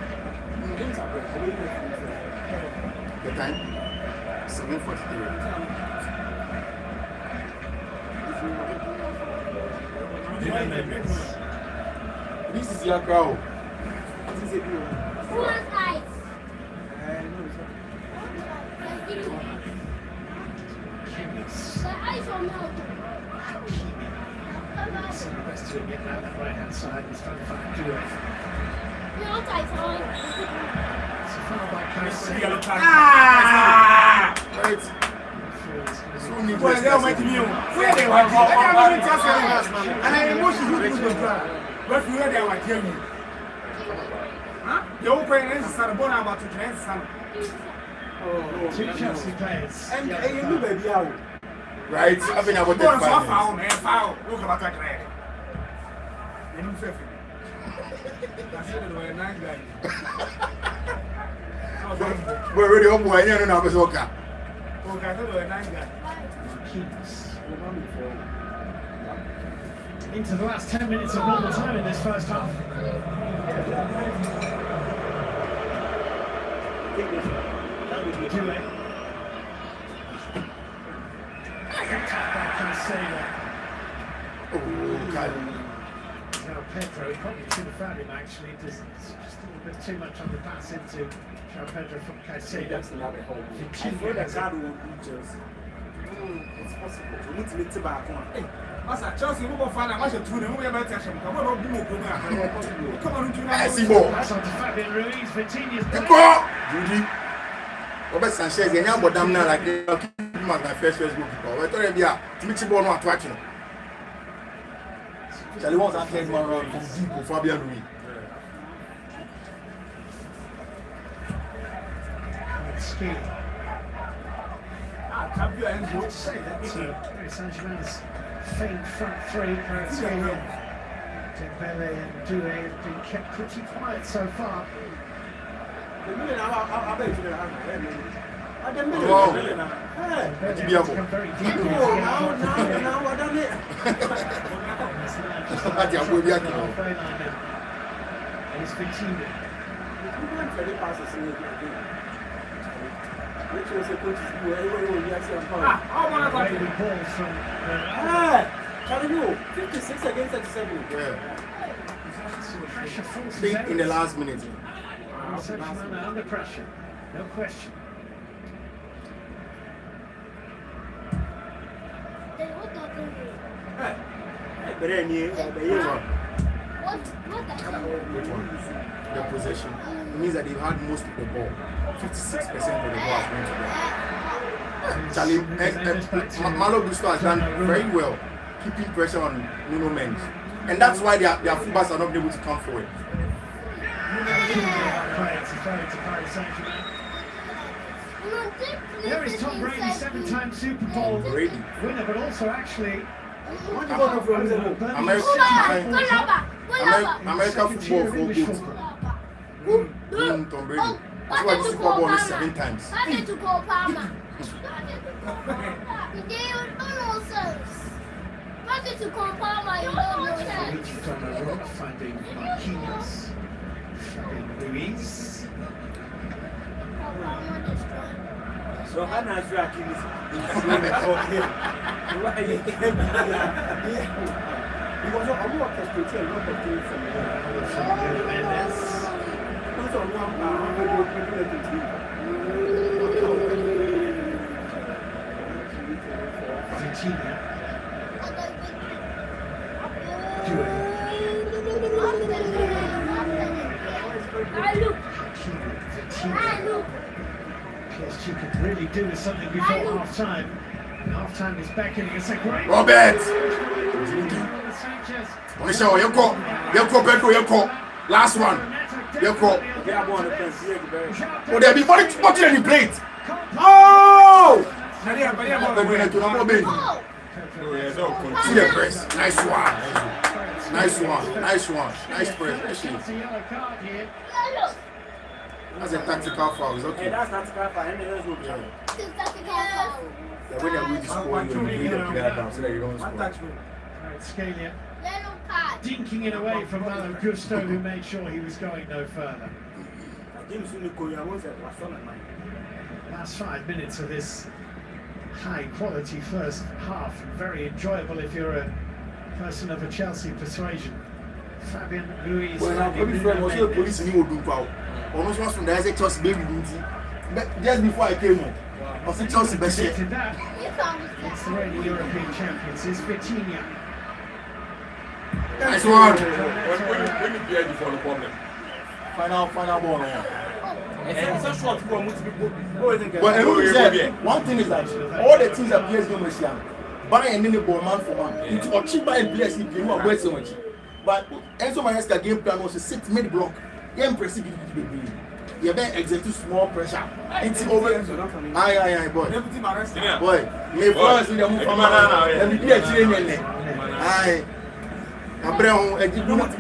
The time 7:43. This is your crowd. This is a deal. Who has eyes? The eyes are melting. So the best to get out that right hand side and trying to find Duo. No eyes on. It's a foul by Caicedo. Right. Well, they are making you. Where they were, and I emotion who is going to try. But where they were killing you. Huh? The open is a born about to dress. Two Chelsea players. And you knew baby out. Right. I think I would take foul. Look about that red. You know, Fiifi. I said it was a nice guy. We're ready up when you're not okay. Okay, I thought it was a nice guy. Into the last 10 minutes of normal time in this first half. Duo. Now Pedro probably should have found him actually. Just a little bit too much on the pass into João Pedro from Caicedo. That's another whole. I feel that God will beat Chelsea. It's possible. We need to meet back on. Hey, Master Chelsea, we will find out much of 2. We will have a touch. Come on, come on, I see more. That's on to Fabian Ruiz, Virginia's player. Judy. Robert Sanchez, and now, but I'm not like my first Facebook. I thought I'd be to meet you born on watching. Charlie was at 10 man round from deep Fabian Ruiz. Ski. Can you and Say that Paris Saint-Germain's faint front three, Kvaratskhelia, Dembele and Doué have been kept pretty quiet so far. Wow. They've Diabo. become very deep. Diabo, Diabo. And it's Fiifi. Bailey ball from 56 against 37. Yeah. pressure forces Big in the errors. last minute. Saint-Germain under pressure, no question. Which one? The possession. It means that they've had most of the ball. 56% of the ball has gone to them. Charlie, Malo Gusto has done very well keeping pressure on Nuno Mendes. And that's why their fullbacks are not able to come forward. There is Tom Brady, 7-time Super Bowl winner, but also actually American football for good. Tom Brady. That's why the Super Bowl is 7 times. finding Marquinhos, Luis. So how does you actually he was not orchestrating a lot of things from Mendes. Vitinha. PSG could really do with something before half time. Half time is beckoning. It's a great Robert! Sanchez. Pedro, last one. Oh, there'll be much in the plate. Oh! See the press. Nice one. Nice press. That's a tactical foul. It's okay. That's tactical foul. And there's no trouble. The way they're going to score, you bring the player down so that you don't score. Scalia dinking it away from Malo Gusto, who made sure he was going no further. Last 5 minutes of this high quality first half, very enjoyable if you're a person of a Chelsea persuasion. Fabian Ruiz. Well, now, maybe friend was the police in you do power. Almost was from the Isaac Chelsea baby. Just before I came home, I was Chelsea best yet. It's the way the European champions is Vitinha. Nice one. When you play for the problem. Final ball. It's a short one. But one thing is that all the teams that players don't machine, but I am in the ball man for man. It's a cheap by players he play who are so much. But Enzo Maresca game plan was a 6 mid block. You impressive to the game. You better exert small pressure. It's over. Aye, boy. Boy, me first in the move from let me be a trainer. Aye. Abraham, a good What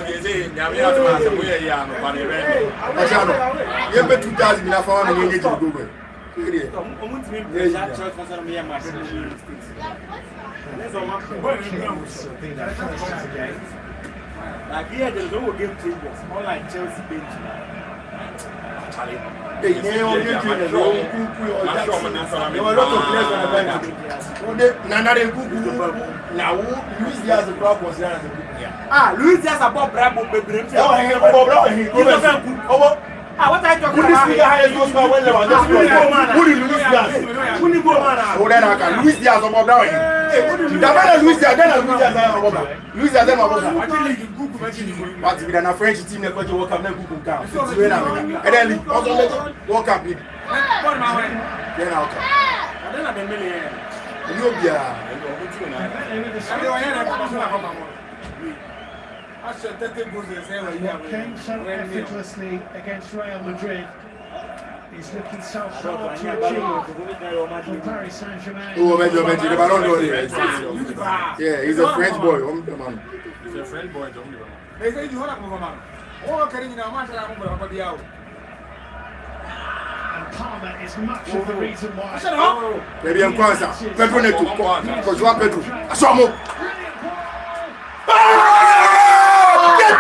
they say, you have to answer where you are. you bet 2,000 in a farm and you need to go away. Like here, there's no game changers, more like Chelsea bench. They were a lot of players on the bench. Now Luis Diaz the crowd was there as a good player. Luis Diaz above Bravo, baby. What are you talking about? Luis Diaz above Bravo. Luis Diaz but with an French team, they're going to walk up and Google down. And then also walk up. Then out. Came so effortlessly against Real Madrid. He's looking so hard to achieve for Paris Saint-Germain. Yeah, he's a French boy. He's a French boy. And Palmer is much of the reason why. Maybe I'm Kwanzaa. Pedro Neto. Because you are Pedro. I saw him. Get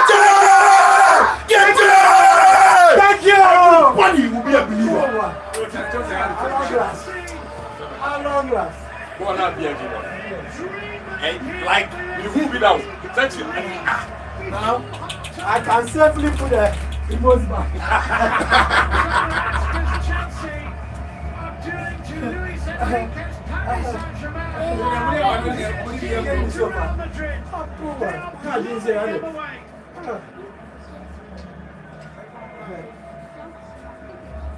it! Get it! Thank you! Everybody will be a believer. How long last? Go on, be a giver. And like, you will be down. Touch it. Now, I can safely put the remote back. Chelsea are doing to Luis Enrique's Paris Saint-Germain. Real Madrid. They are pulling the game away.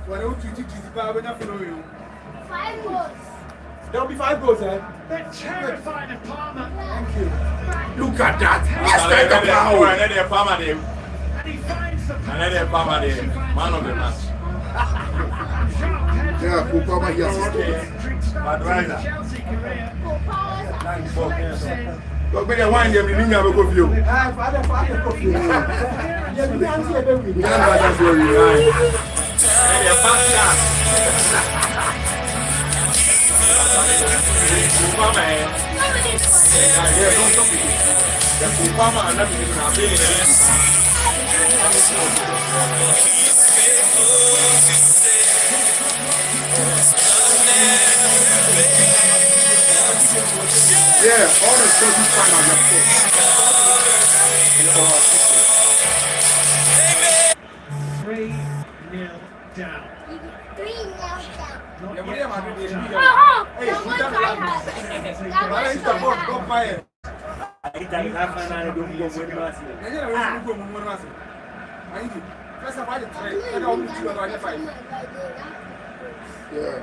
When you treat it, we're not following you. 5 goals. There'll be 5 goals, eh? They're terrified of Palmer. Thank you. Look at that. Let's take the And power. then they Palmer there. And he finds the And then they Palmer there. Man of the match. Yeah, Kupama here assisted. Advisor. Chelsea career. Look, when they wind them, you need to have a good view. Father, coffee. Yeah, we can't see a baby. That's where you are. And they pass that. Kupama, eh? Yeah, don't talk to me. The Kupama and everything are being in Yeah, all the stuff you find on your phone. 3-0 down. 3-0 down. Not Yeah, yet yeah, half man, time. Hey, That was that my one. house. That Why was is the my boat house. go fire? Ah. First of all, the three. I don't want to go to the 5. Yeah.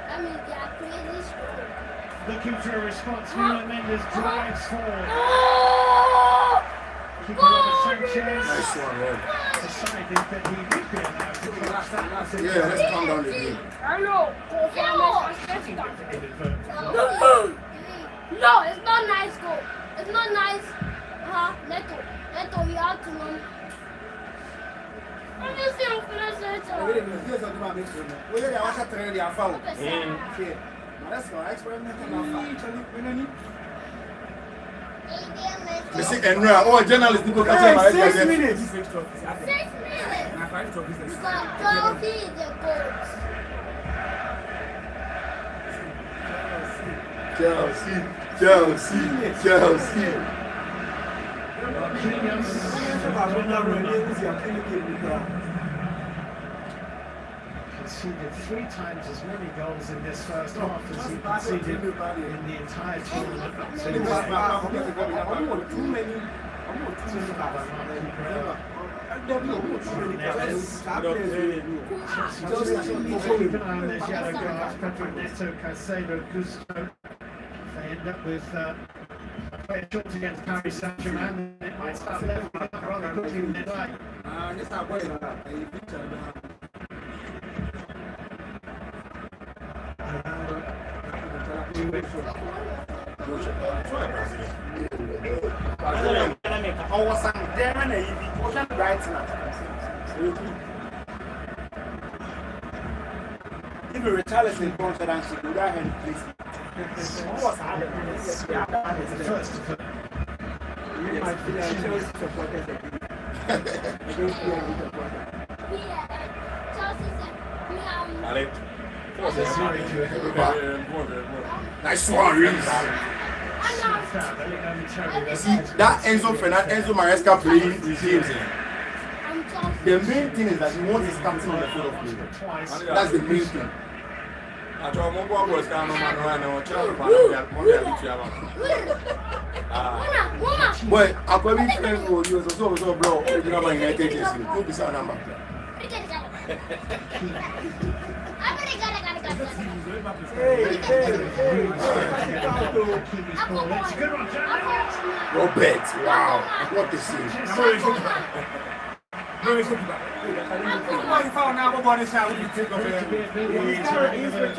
That means they are crazy strong. Looking for a response. Nuno Mendes drives forward. Oh! Keeper Robert Sanchez Nice one, Ron. decided that he would be allowed to cross that. Yeah, let's calm down the game. Hello. Inadvertent. No, it's not nice goal. It's not nice. Neto, we have to know. I'm just saying, I'm gonna say it. Missing Enra. Oh, journalist, people can say my 6 head. minutes. 6 minutes. Now, 5 trophies. But trophy is the goals. Chelsea. Conceded 3 times as many goals in this first half as he conceded in the entire tournament up to this Keep an eye on those yellow cards. Pedro Neto, Caicedo, Gusto. They end up with play short against Paris Saint-Germain, and it might start leveling up rather quickly with the night. Even Richardo comes and she do that hand, please. The first of them. Allez. Nice one, Reeves. See, that Enzo Maresca playing these games. The main thing is that he wants his captain on the field of play. That's the main thing. Boy, I'm going to friends with you, so bro. You know my United jersey. Who be our number? Robert, wow, what a save. Why you found out about this how you take off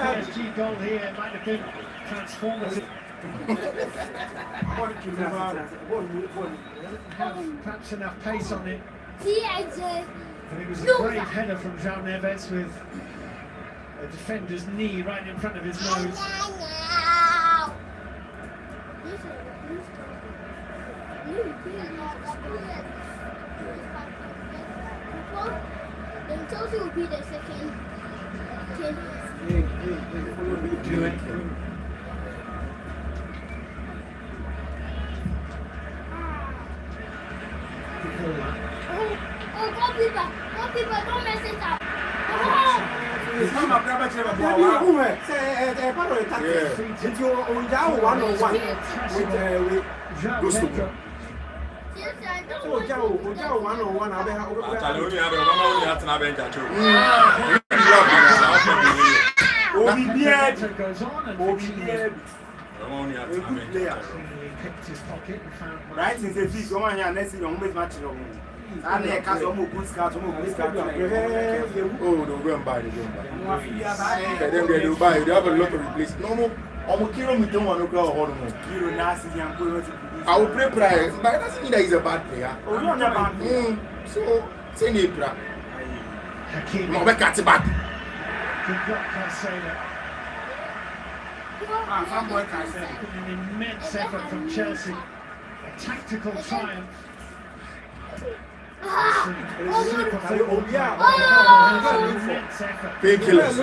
PSG goal here might have been transformative. Perhaps enough pace on it And it was a great header from Jean Neves with a defender's knee right in front of his nose. Then Chelsea will be the second. Do it. Oh, goalkeeper, don't mess it up. It's not my grandma chair, but say, part of the tactics. If you on down 1-on-1 with João Pedro. Yes, I don't Oh, want Joe, 1-on-1, I'll be Actually, only have a bench at you. Goes on and Obi Only have a good player. he picked his pocket and found one. Right in the field, someone here next year, almost match. And they cast some good scouts, some good scouts. Oh, they'll go and buy. They then they do buy. They have a lot of replace. No. I'm a kilo with them one o'clock. I will play price, but it doesn't mean that he's a bad player. Oh, you're not bad. So, say Nepra. Hakimi. No, we cut it back. Good block by Sailor. An immense effort from Chelsea. A tactical triumph. Super football. Immense effort. Painkillers.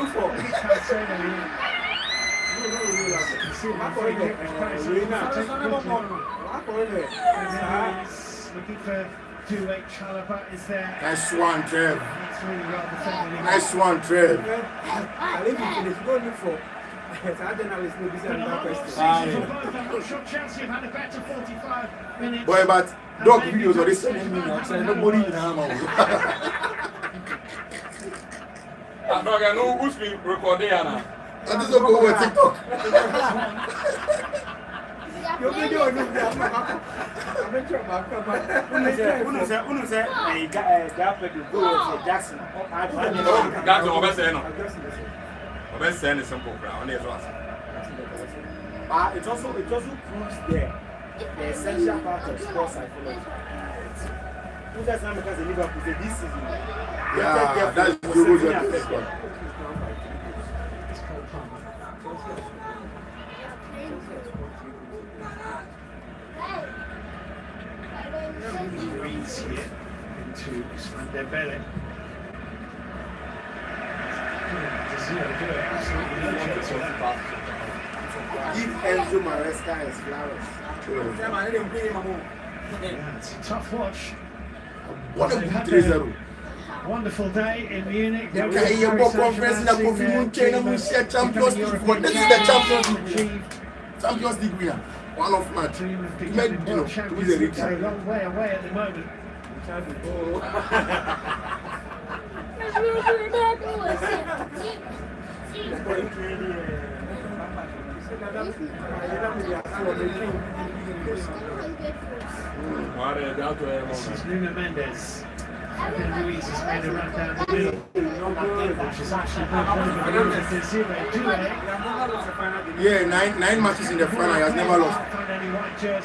Looking for 2-8 Chalaba is there. Nice one, Trev. That's really well defended. Nice one, Trev. I think you should go look for. I don't know, it's no business Been a that long question. season for both. I'm not sure Chelsea have had a better 45 minutes. Boy, but dog videos are this sending me now. So nobody in Hama. I don't know who's been recording now. And this is over TikTok. Your video is not I'm sure about Uno say, Jackson. That's the best saying. The best saying is simple. It also proves the essential part of sports psychology. Who does not because the Liverpool say this season? Yeah, that's the good one. Reads here into Usman Dembele. Give Enzo Maresca his flowers. Yeah, it's a tough watch. What a good 3-0. Wonderful day in Munich. You can hear more conference in the Coffee Moon chain and we share Champions League. But this is the Champions League. Champions League winner. One of match. Dream of He becoming made, world to champions be the looks a Richardo. long way away at the moment. This is Nuno Mendes. Fabian Ruiz has made a run down the middle, which is actually good for the 0-2. Yeah, nine matches in the final. He has never lost.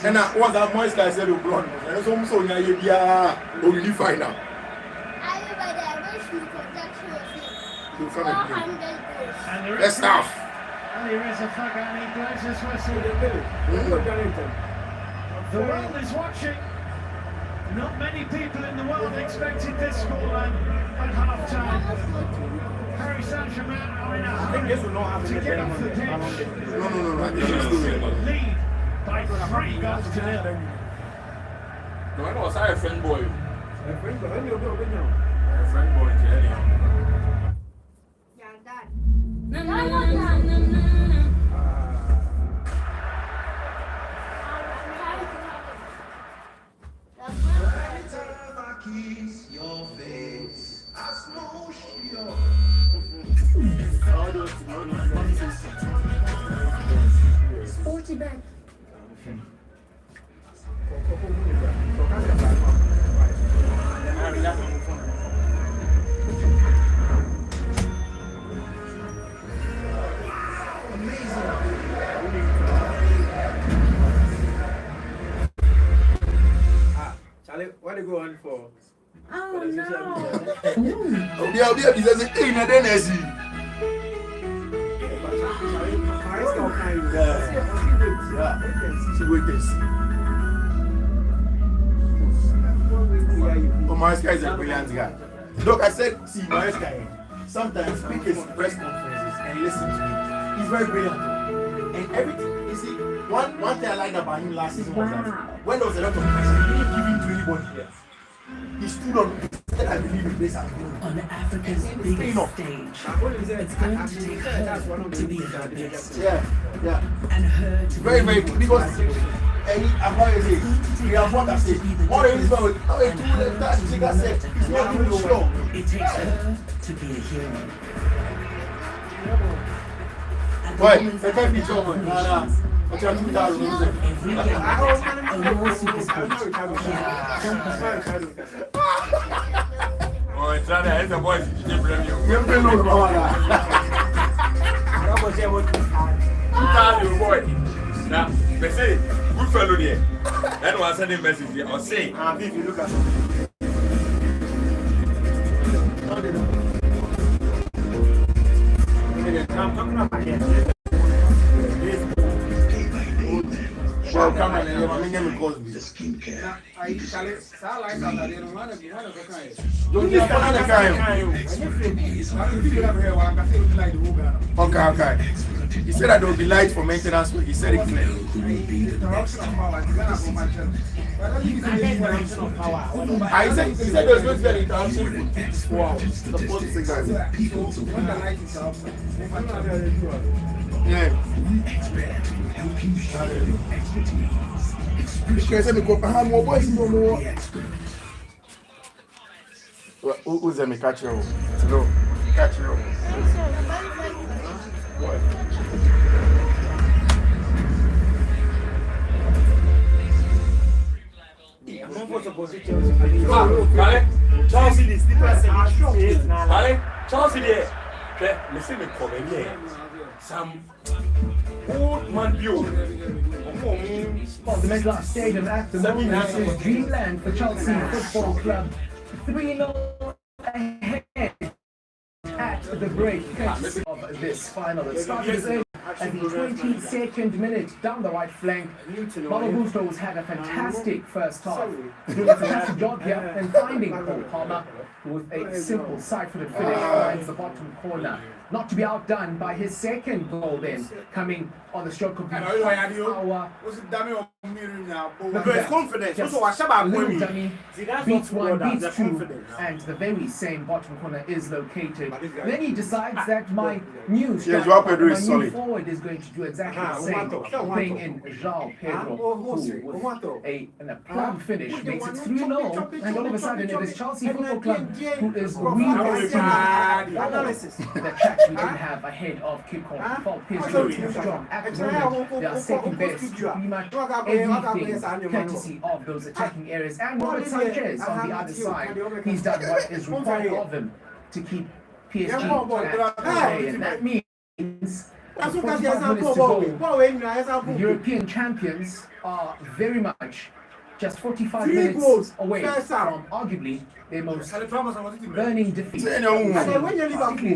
And once that Moise guy said, "You blonde," and it's almost on your only final. Let's start. Ali Reza Fagani blows his whistle. The world is watching. Not many people in the world expected this scoreline at half-time. Paris Saint-Germain are in a hurry to get off the pitch. No. I think it's still Lead by 3 goals to 0. No, I know, it's a friend boy. A friend boy. A friend boy, Your face, I smoosh your Sporty bet. Charlie, what do you go on for? Oh no. I'll be a business in a Tennessee. Oh, Mariska is a brilliant guy. Look, I said, see, Mariska, sometimes speak his press conferences and listen to him. He's very brilliant. And everything, you see, one thing I liked about him last season was that when there was a lot of pressure, he didn't give in to anybody else. He stood on I believe the place has grown. On Africa's biggest stage, it's going to take her to be her best. Yeah. And her to very, very good. Because any apology, we have what I say. What is going on? Oh, it's that Chica said, it's not even sure. It takes her to be a hero. Boy, I can't be sure. Every game, a more supersport. Oh, it's not that. It's a boy. You boy. Now, they say, good fellow there. That was sending message here. Or say, Fiifi, look at I'm talking about well, come on, I'm going to cause me. Okay. He said that there will be light for maintenance work. He said it clearly. He said there's going to be an interruption for 4 hours. Supposed to say yeah. Because I'm going to have more boys no more. Who's the catch you? No, catch you. What? Chelsea, there. Listen, me come here. Some old man view. The medal stadium at the moment is Dreamland for Chelsea Football Club. 3-0 ahead at the break of this final. It started at the 22nd minute down the right flank. Malo Bustos had a fantastic first half, doing a fantastic job here and finding Cole Palmer with a simple side-footed finish finds the bottom corner. Not to be outdone by his second goal then, coming on the stroke of the hour. Confidence. Dummy beats one, beats two, and the very same bottom corner is located. Then he decides that my new forward is going to do exactly the same, playing in João Pedro, who with a plum finish makes it 3-0, and all of a sudden it is Chelsea Football Club who is the track we can have ahead of kickoff. Paul Pierce looking strong at the moment. They are second best to pretty much everything, courtesy of those attacking areas. And Robert Sanchez on the other side, he's done what is required of him to keep PSG at bay, and that means the European champions are very much just 45 minutes away from arguably their most burning defeat. Particularly in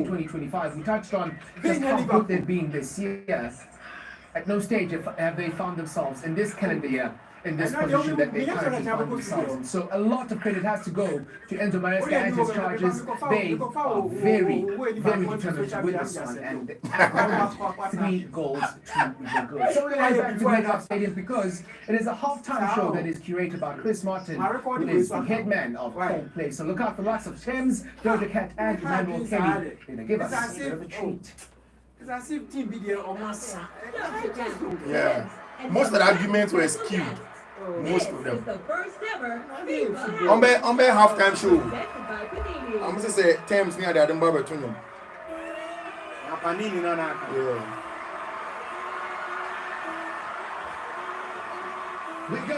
2025, we touched on just how good they've been this year. At no stage have they found themselves in this calendar year in this position that they currently found themselves in. So a lot of credit has to go to Enzo Maresca and his charges. They are very, very determined to win this one, and at the moment, 3 goals to the good. So we're going back to buildup stadium because it is a halftime show that is curated by Chris Martin, who is the head man of home play. So look out for lots of Thames, Doja Cat, and Emmanuel Kelly. They're going to give us a bit of a treat. Yeah. Most of the arguments were skewed. Most of them. On the halftime show, I'm going to say Thames near the Adam Barber Tunnel. Yeah. We go.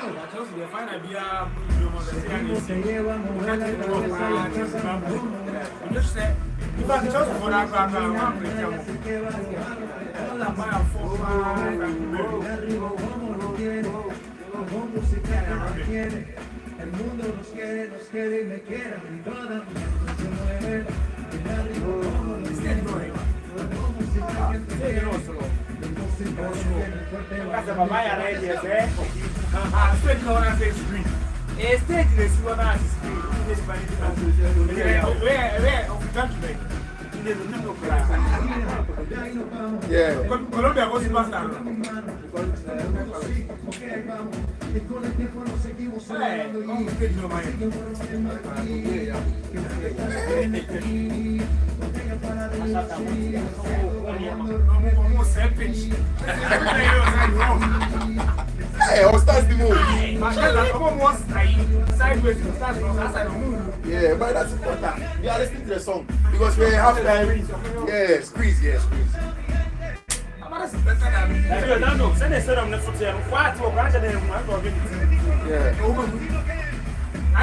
El mundo nos quiere y me quiere. Y toda la gente se mueve. Y nadie como That's a papaya right here, sir. Straight no one has a screen. A stage is one has a screen. Where of the country? Yeah. Colombia was past down. Hey, I'll start the move. Yeah, but that's important. We are listening to the song because we have time. Yeah, squeeze, yeah, squeeze. Yeah. I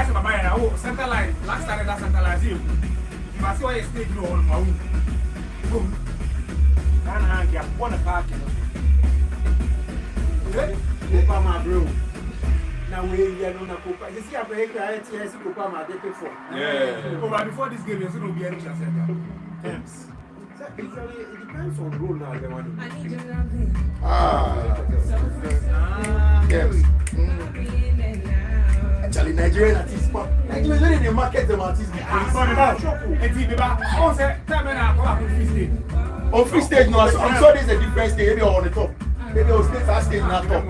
said, my man, oh, center line. Last time that center line, you. If I saw a stage, you on my own. Boom. And I get one park. Copa, my bro. Now we are on a Copa. You see, I break the ITS Copa, my day before. Yeah. But before this game, you're going to be a center. Thanks. It depends on role now. Yes. Actually, Nigerian artists, Nigerians when they market them artists. On free stage, no, I'm sure there's a different stage. Maybe on the top. Maybe on stage, our stage not top.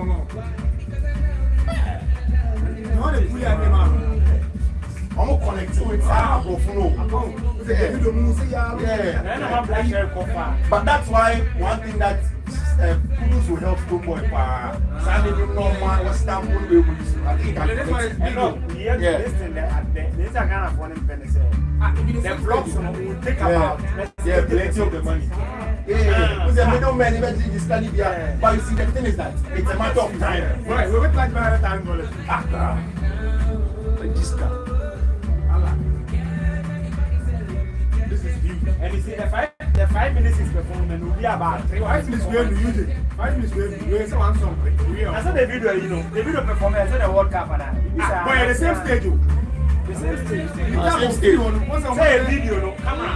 I'm connecting with our yeah. But that's why one thing that Kudus will help Stoneboy. Sandy didn't know man was stamped when we will use it. I think that's this is a kind of one in Venezuela. The blocks will take about plenty of the money. Yeah, because the middleman eventually just study there. But you see, the thing is that it's a matter of time. Right, we went like by the time. This is huge. And you see, the 5 minutes is performing and will be about 3 5 minutes. We have to use it. 5 minutes we have to one song. I saw the video, you know, the video performance, I saw the World Cup and that. But the same stage, the same stage. Same stage. Say a video, no camera.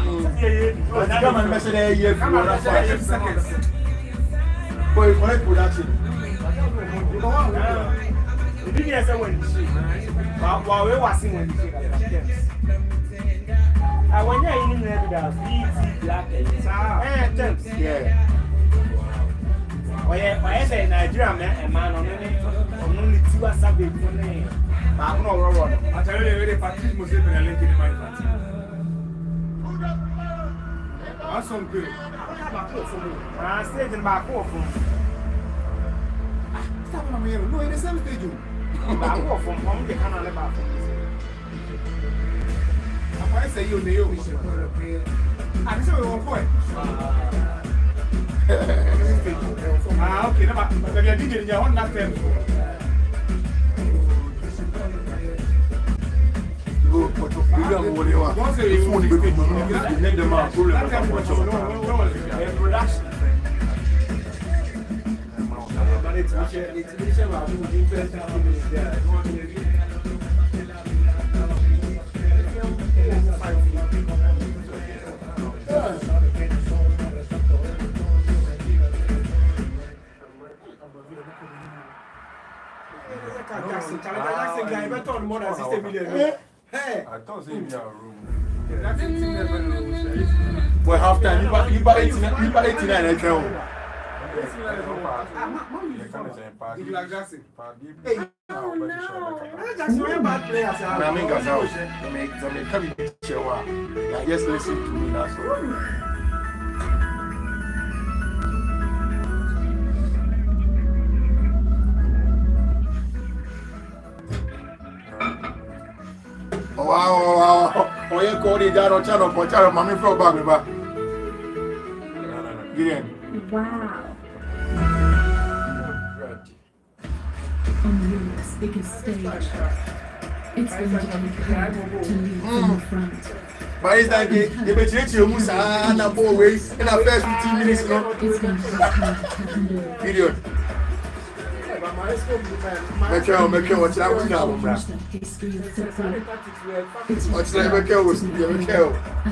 Come and measure the year for 5 seconds. Boy, correct production. The video is when you see. While we were seeing when you see that. And when you're in there, there's BT Black and Temps. Yeah. Why I say Nigeria man on only 2 hours a week. I'm not wrong. I tell you, the Patrick must have been a link in my party. That's some good. I stayed in back off. Stop on me. No, in the same stage. Back off from the canal about. I say you know. I say we won't point. Okay, now but you did it on that time. Hey, I thought say we are room. Well, half time, you buy 89 and tell. Hey, oh no! Just listen to me, that's all. Wow. Oh, you call it down on channel for channel, mommy from back. Gideon. Wow. On Europe's biggest stage, it's going to be hard to lead from the front. But it's like they betray you, Musa, and a boy ways in the first 15 minutes. It's going to be hard to handle. Gideon. Make what's that we know, bro. The history of football. What's that make was the make At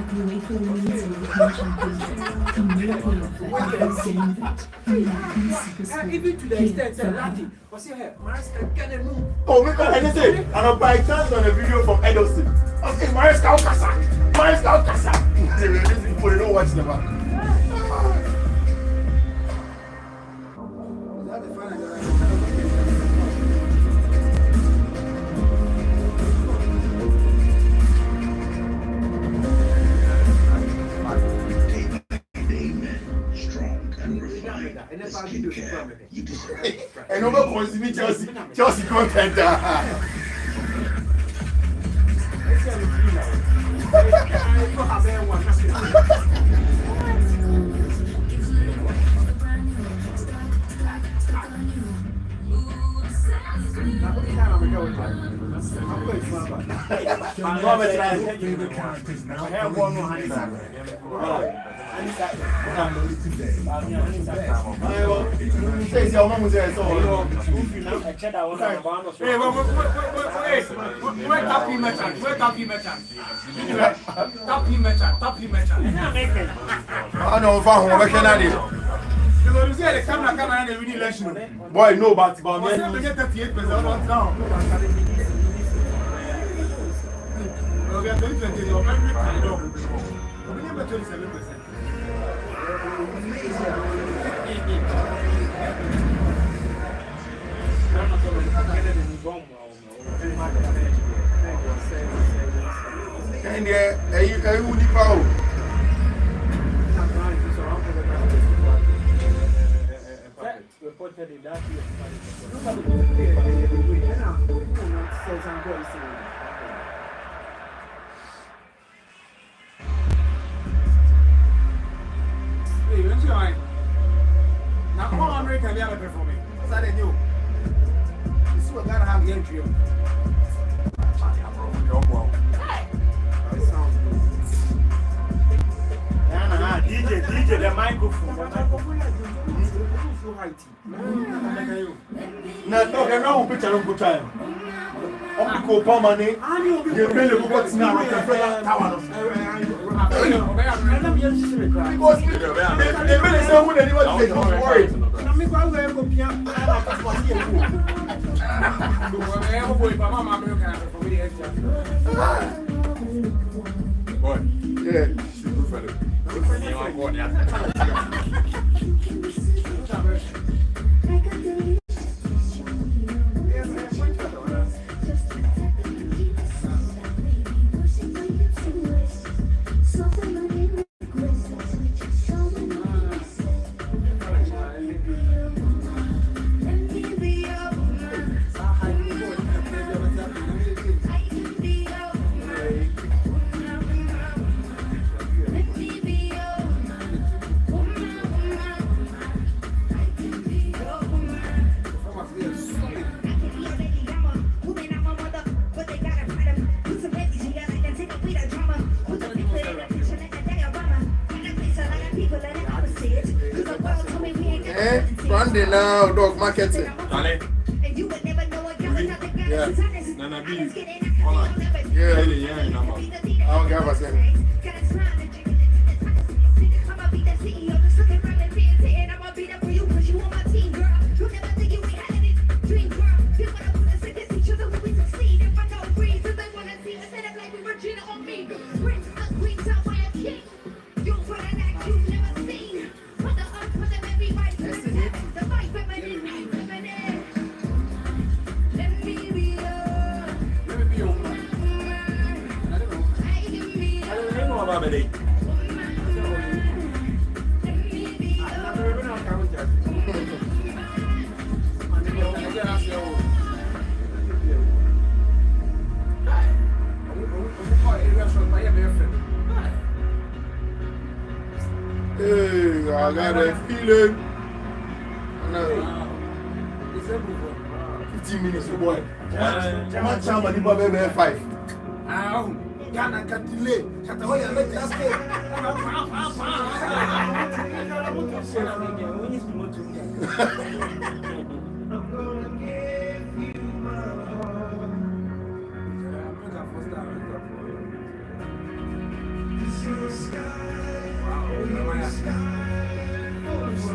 the UEFA Women's European Championship, a miracle of the same event. Even to the extent that Lati was here, Master Cannon. Oh, make I say, and I by chance on a video from Edelson. Okay, Mariska Okasa. These people they don't watch them. And over consuming Chelsea content. Boy, no, but and you would power. Now, all American they are for me. What's that they do? This is what gotta have the entry. DJ, the microphone. Now, no, picture of good time. Optical permanent. You pay the what's now. Because they really say when anyone says don't worry. Boy, yeah, super fellow. Brandy now, dog marketing. Yeah. Nana B. Yeah. I don't give a second. Hey, I got a feeling. 15 minutes, boy. One time, I need my baby 5. Ghana can delay. Catawaya let us go.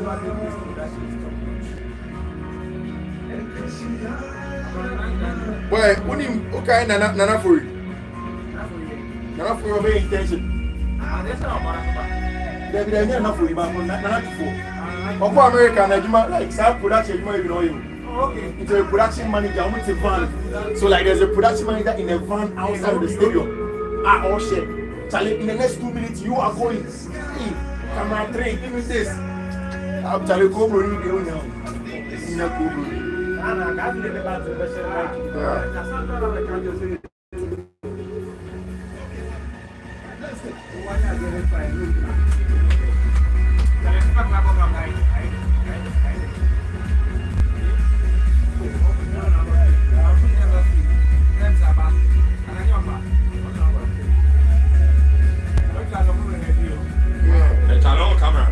Boy, when you okay, Nana for you. Nana for your main intention. They're enough for you, but Nana for. Of America, like some production, you know you. Okay. It's a production manager with a van. So like there's a production manager in a van outside of the stadium. Oh shit. Charlie, in the next 2 minutes you are going. Hey, camera 3, give me this. I'm telling you, go bro, you don't know. You know, go bro. It's a long camera.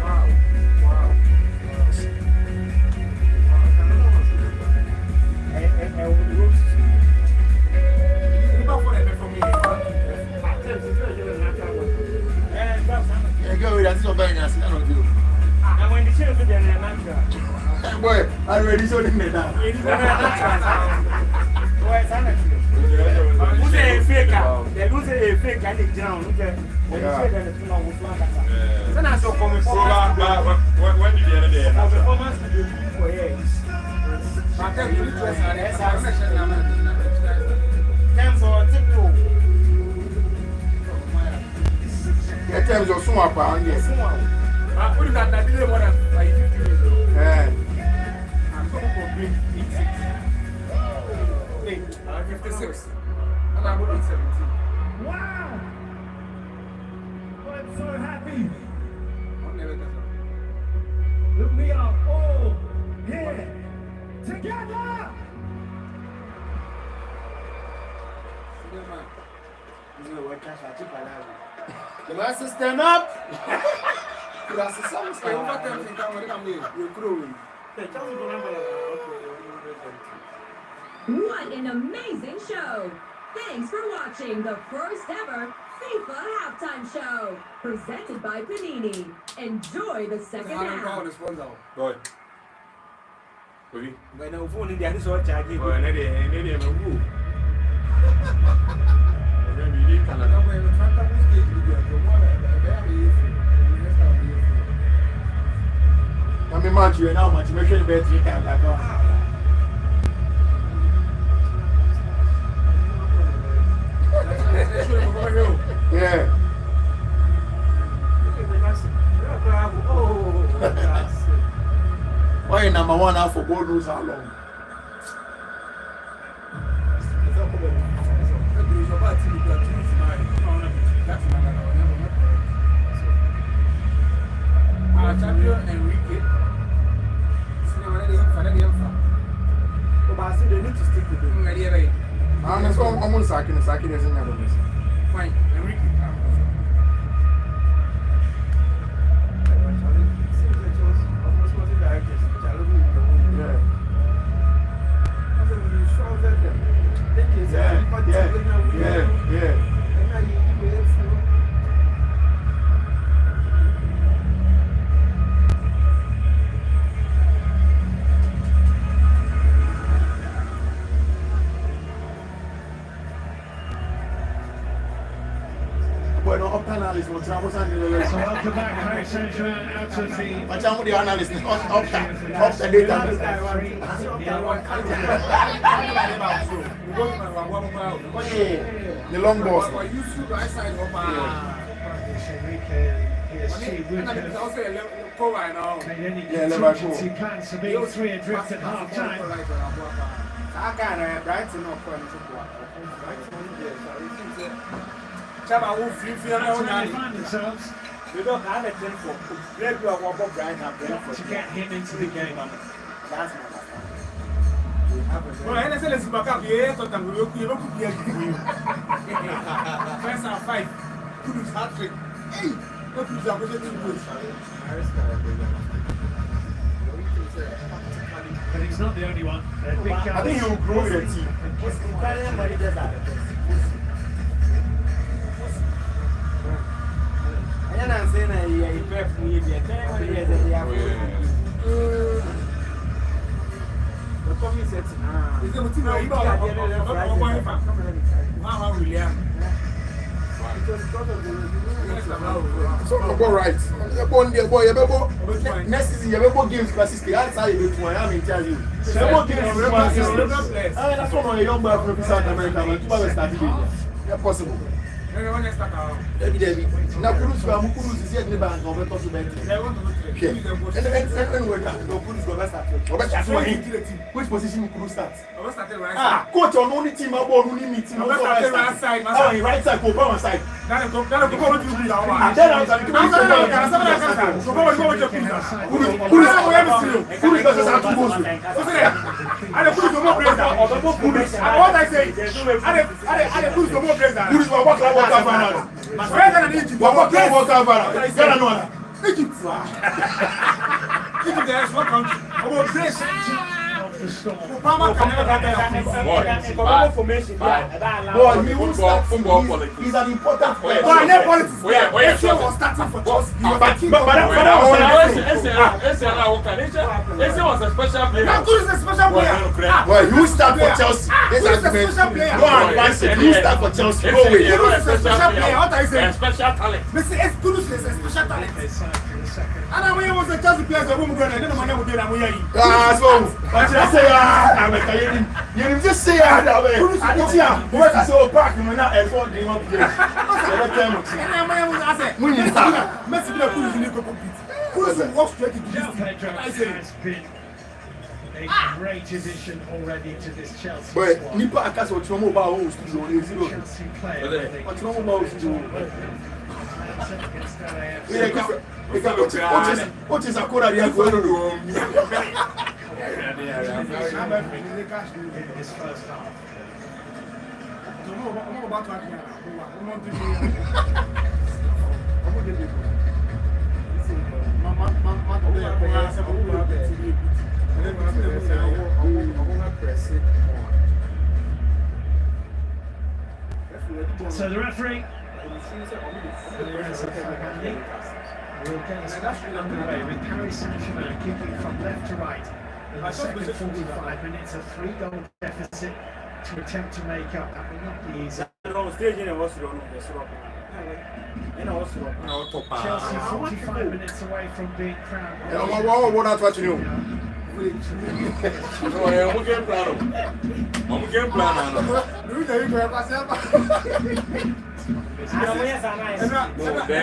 Boy, I already showed him that. Who's a faker? They lose a fake and it's down. Okay. When you say that it's not with one. Then I saw coming for When did the other day? performance to do for years. But then you just had terms or TikTok. The terms of some pound, yes. But put it at that delay more than 50 years old. Yeah. I'm going to bring 56. And I'm going to 17. Wow! I'm so happy. Look, we are all here together. The master stand up. That's the song. You're growing. What an amazing show! Thanks for watching the first ever FIFA halftime show, presented by Panini. Enjoy the second half. Boy. Obi. When I'm phoning the other charge, Boy, I need a move. I mean, much you know, much make it better. Yeah. Why number one out for God knows how long? Champion Enrique. But they need to stick with them. And it's almost like in a second, there's another missing. Fine, Enrique. Yeah. Bueno, up analyst, what's up? So welcome back, Paris Saint-Germain out of the... What's up with the analyst? Up the data. The long boss. PSG would have made any contingency plans for being 3 adrift at half-time. Chama will free That's where they find themselves. We don't have a thing for Greg to get him into the game. That's my well, I said let's back up here. First and 5. Good hat-trick. Hey, what is that? But he's not the only one. Big I think he will grow the team. I'm saying I prep me. So go right. You born there, boy. You go next season. You go games classic. Outside you go to Miami, tell you. You go games classic. That's one of the young boy from South America. Man, two started. Yeah, possible. Debbie. Now Kurus is here in the bank. Over to the which position Kurus starts? Coach on only team about only meeting. Right side. Right side. Go on side. Then I'm going to he's an important player. Was a special player. You start for Chelsea. Go and advance it. You start for Chelsea. Go away. Special talent. And I was a Chelsea player. So you just say that way. I saw back in my effort. A great addition already to this Chelsea squad. Chelsea player. What is a code in his first half. So the referee will get us back underway with Paris Saint-Germain kicking from left to right in the second 45 minutes, a 3-goal deficit to attempt to make up. That will not be easy. Chelsea 45 minutes away from being crowned. What not watching you? I'm getting plan.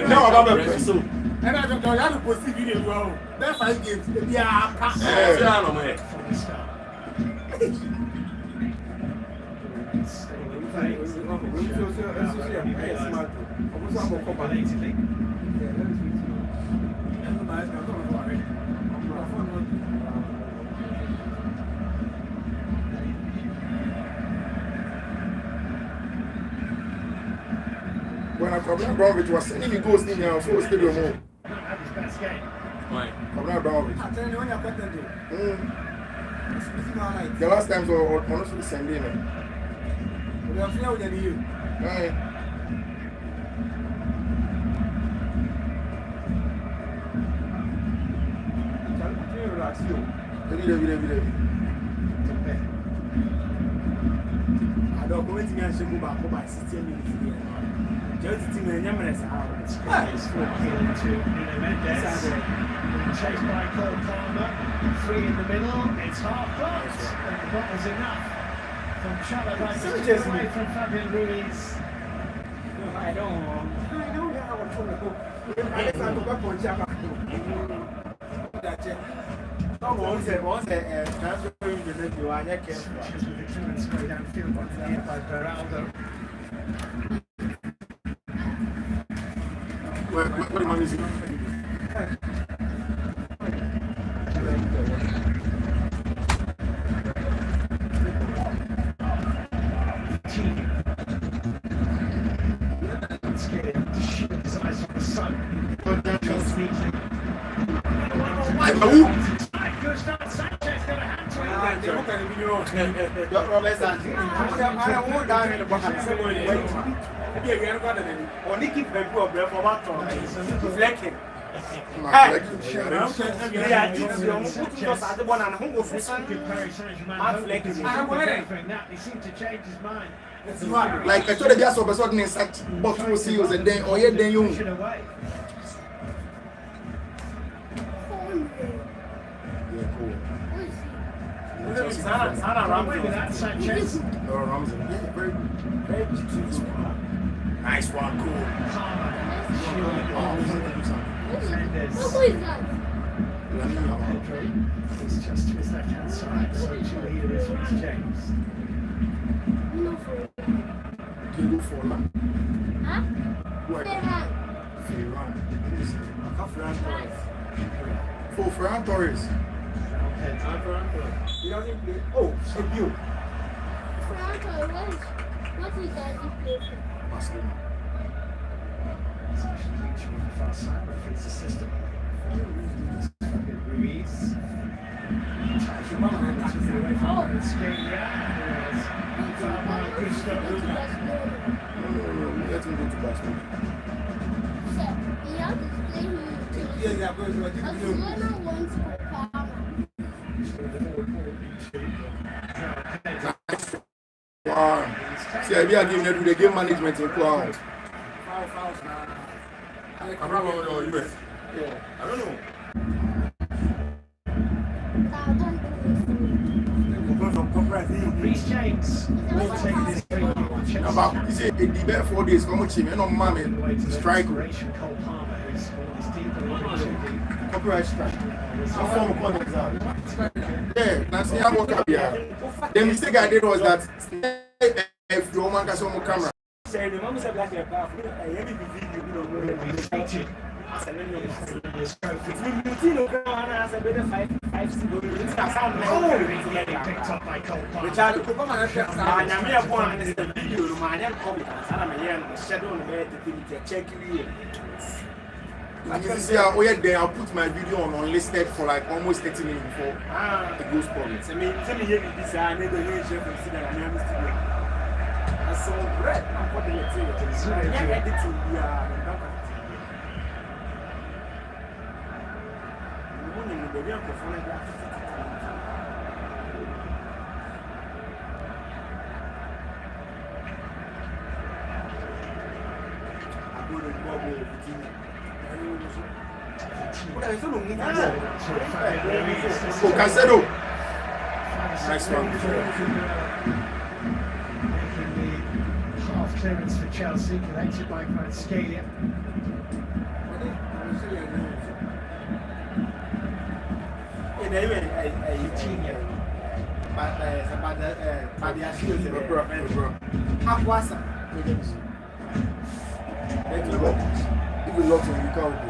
No, I'm a person. And I don't know how to post video well. That's 5 games. Yeah, from the start. Staying in play. When I come Abramovich was sending me goals in here, so stadium home. Not had his best game. Come Abramovich. The last time was honestly the same day. Right. I don't go into the show back for 16 minutes. Just to me, I'm going to chased by Cole Palmer, 3 in the middle, it's half blocked, and that was enough from Chalobah to get away from Fabian Ruiz. I don't know how to go. I don't go back on Java. Once a transfer in the net, you are not careful. With the clearance way downfield by Richardo. What man is it? Like I told you, just over sudden such bottle seals and then then you. Nice one, cool. Who is that? It's just to his left-hand side, so to here is Reece James. Huh? For Ferran Torres. He doesn't play. Oh, Sebio. What is that he play for? Barcelona. It's actually reaching on the far side, but it's the system. Ruiz. Let him go to Barcelona. He has to play him. Barcelona wants Wow. See, I be giving them the game management in Crown. I'm not going to US. Yeah. I don't know. Reece James will take this free kick. About he said the best 4 days come with him, and on mommy strike. Cole Palmer, who's deep Copyright strike. Some form of contact. Yeah, that's the about the mistake I did was that if the woman has on camera. Say the mom said like a bath. I am the video, you know. It's a better 5 picked up by Cole Palmer. Richardo, come on, I'm here for the video. My name comes. I'm here and shadow on the bed to check you. You see, I'll put my video on unlisted for like almost 30 minutes before it goes public. So me here this I need to hear chef and see that I am still. I saw bread. I'm what they say. I'm ready to be Oh, Cancelo. Nice one. Half clearance for Chelsea, collected by Kvaratskhelia. If you lock him, you can't open.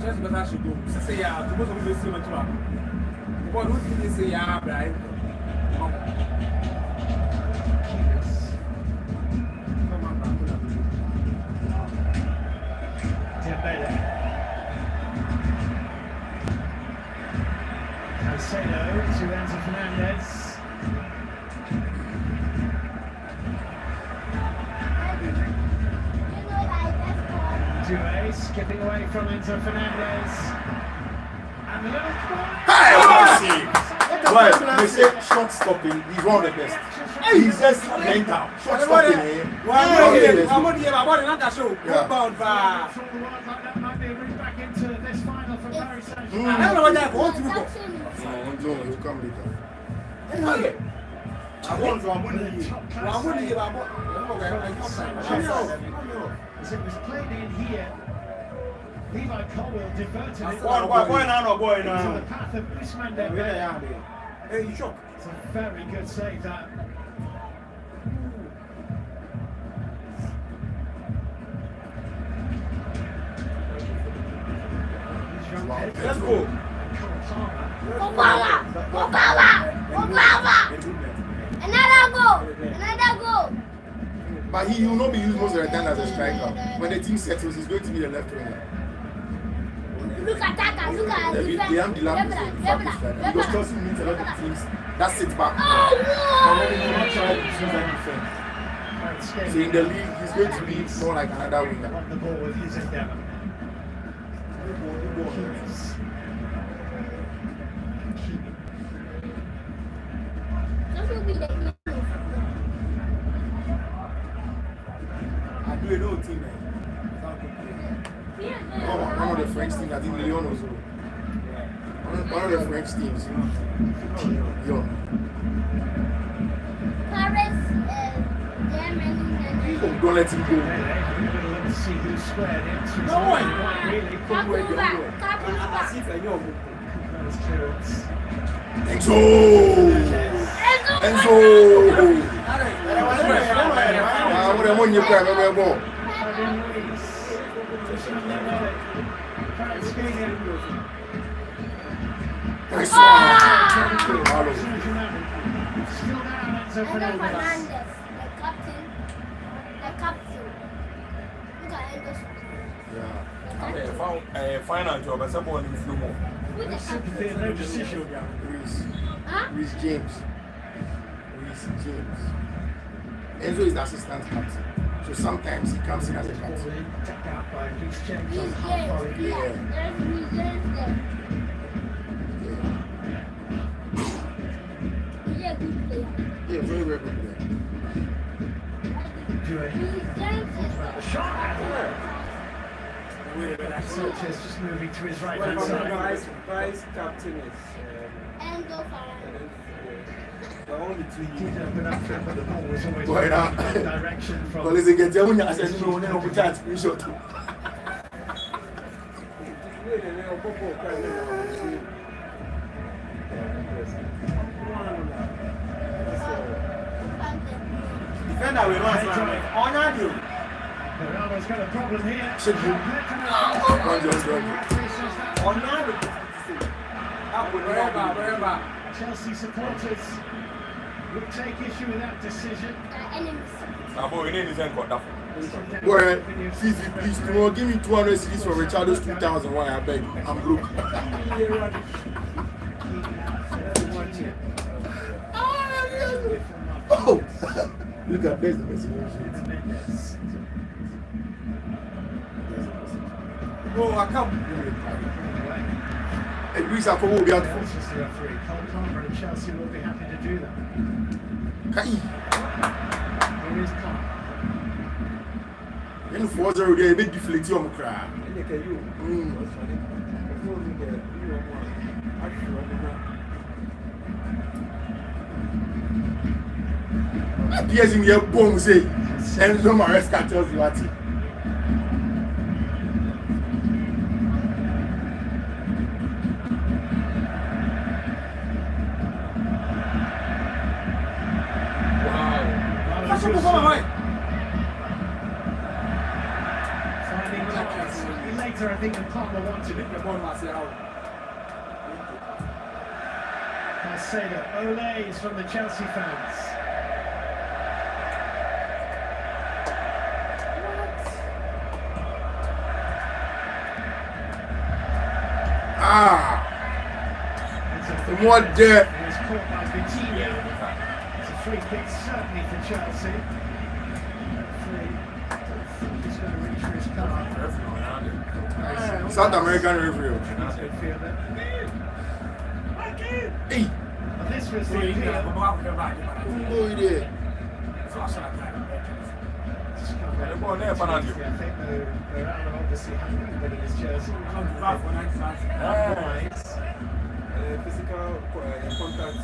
Just because I should go. Say, yeah, to go to the same time. What would you say, yeah, Brian? Cancelo to Enzo Fernandez. Due skipping away from Enzo Fernandez. And the little Hey, well, they say short stopping, he's one of the best. He's just mental. Short stopping, back into this final for Paris Saint-Germain. I don't know what that wants to go. No, he'll come later. As it was played in here, Levi Colwill diverted it. Boy now. To the path of Ousmane Dembele. Hey, you shock. It's a very good save that. Let's go. Obama! Another goal! But he will not be used most of the time as a striker. When the team settles, he's going to be the left winger. Look at that. Look at They defense. have the lamp. Because Chelsea meets a lot of teams that sit back. Oh, So in the league, he's going to be more like another winger. Won the ball with his endeavour. That will be the I do a little team, man. One of the French teams, I think Lyon also. One of the French teams. Lyon. Paris, Germany, Oh, don't let him go. Let's see who squared it. No one. Really Kapuba. Those clearance. Enzo! Enzo! What am I you cry about ball? Nice one. Fernandez, the captain. Look at Endo's. Yeah. Final job, I said, one in flew more. Who's the captain? No decision. Reece James. Enzo is the assistant captain. So sometimes he comes in as a captain. Tapped out by Reece James on He's half James. volley. Yeah, there's Reece James there. He's a good player. Yeah, very, very good player. Reece James is The shot. Sanchez just moving to his right hand side. Vice captain is Endo Fernandez. the only two Did open up for him, but the ball was always Boy, now. in direction from. Well, listen, get there when you said no, no, we can't screenshot. defender will not honor you. Ronaldo's got a problem here. Should you? Honor wherever. Chelsea supporters would take issue with that decision. Now, boy, we need his end got that. Boy, Fiifi, please, tomorrow give me 200 CDs for Richardo's 2001, I beg. I'm broke. Oh! Look at this, the message. Oh, I come. Hey, Greece, I will be out for. Just the referee. Cole Palmer and Chelsea will be happy to do that. Kai. Here is Palmer. Then 4-0 there, a bit deflate on the crowd. Appears in your bomb, say, Enzo Maresca tells you what. Later, I think the Palmer wanted it. Caicedo, Ole's from the Chelsea fans. What there? It was caught by Vitinha. It's a free kick, certainly for Chelsea. He's going to reach for his card. South American referee. Hey! But this was the appeal. Who there? I think they're obviously happy with his jersey. Physical contact.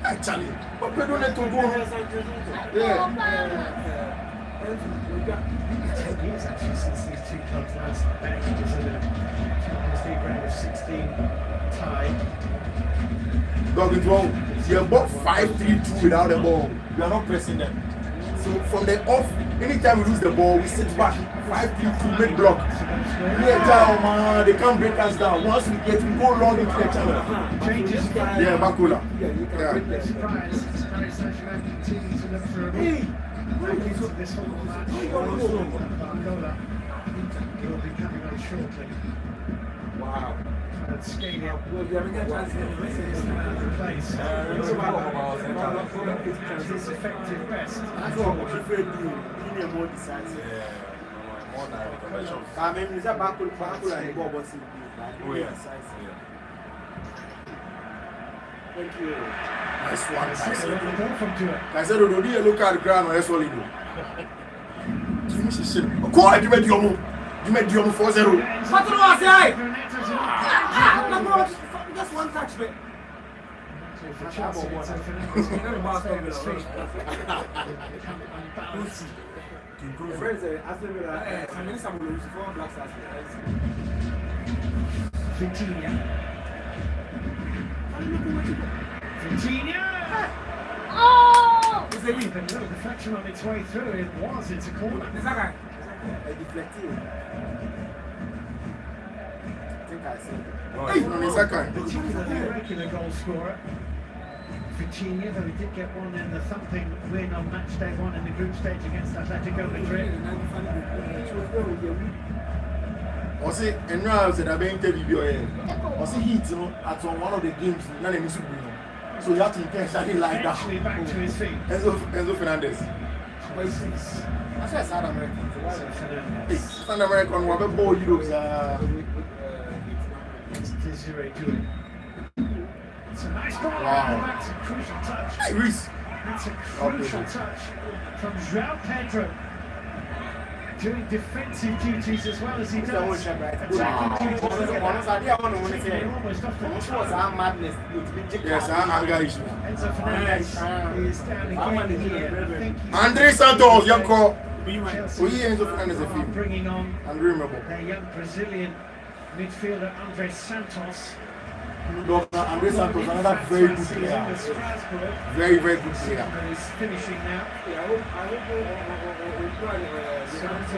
Actually, but we don't need to go. Yeah. years actually since these two clubs last met. It was in a Champions League round of 16 tie. Dog it wrong. You have bought 5-3-2 without the ball. We are not pressing them. So from the off, anytime we lose the ball, we sit back. 5-3-2 mid block. Man, they can't break us down. Once we get, we go long into the channel. Changes. Yeah, Bakula. Yeah. Surprise. Paris Saint-Germain continue to look for a this whole match. Barcola will be coming on shortly. Wow. And Scalia Well, you haven't got a chance to is now in place. His effective best. That's what we prefer to do. Being more decisive. More direct connections. I mean, it's a back and ball, but it's Oh, yeah. decisive. Thank you. Nice one. I said, do you look at the ground or solid? Give me some shit. Go ahead, give me Diomo. Give me Diomo 4-0. What do I say? Just one touch, man. Oh! Is there even a little deflection on its way through? It was. It's a corner. Is that guy? Deflected. I think I said. The regular goal scorer. Virginia, though he did get one in the thumping win on match day one in the group stage against Atletico Madrid. Was it and now said I've been interviewed was it heat at one of the games none of so you have to intentionally like that. Actually back to his feet. Enzo Fernandez. I said South American. South American what about ball you It's a nice ball. Wow. That's a crucial touch. Hey, Reese. That's a crucial touch from João Pedro. Doing defensive duties as well as he does. Attacking duties. Yes, anger issue. Enzo Fernandez is down again here. I think he's Andre Santos, young call. Chelsea Enzo Fernandez a are few. bringing on Unremarkable. their young Brazilian midfielder Andre Santos. Andre Santos, another very good player. Very, very good player. He's finishing now.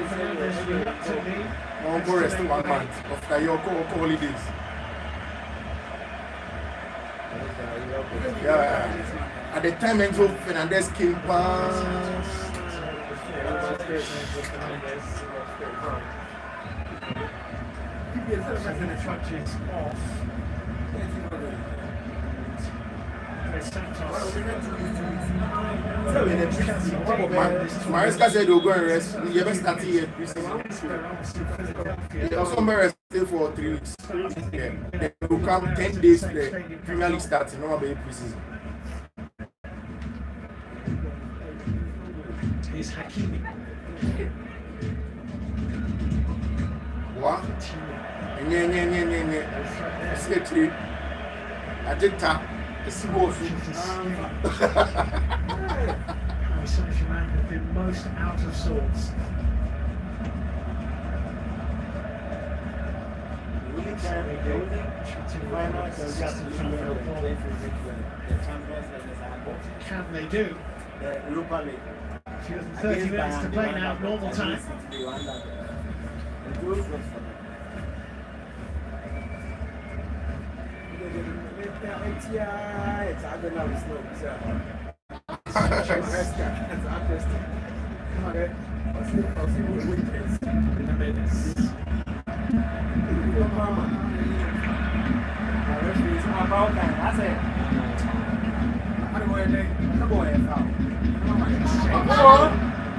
Fernandez reluctantly. One more rest 1 month after your holidays. Yeah. At the time Enzo Fernandez came past. Touches off. Maresca said they'll go and rest. You ever started here? They also rested for 3 weeks. Yeah. They will come 10 days to the Premier League starting, not about pre-season. Is Hakimi. What? Yeah. See, I did tap. It's both. Saint-Germain have been most out of sorts. What can they do? 30 minutes to play now, normal time.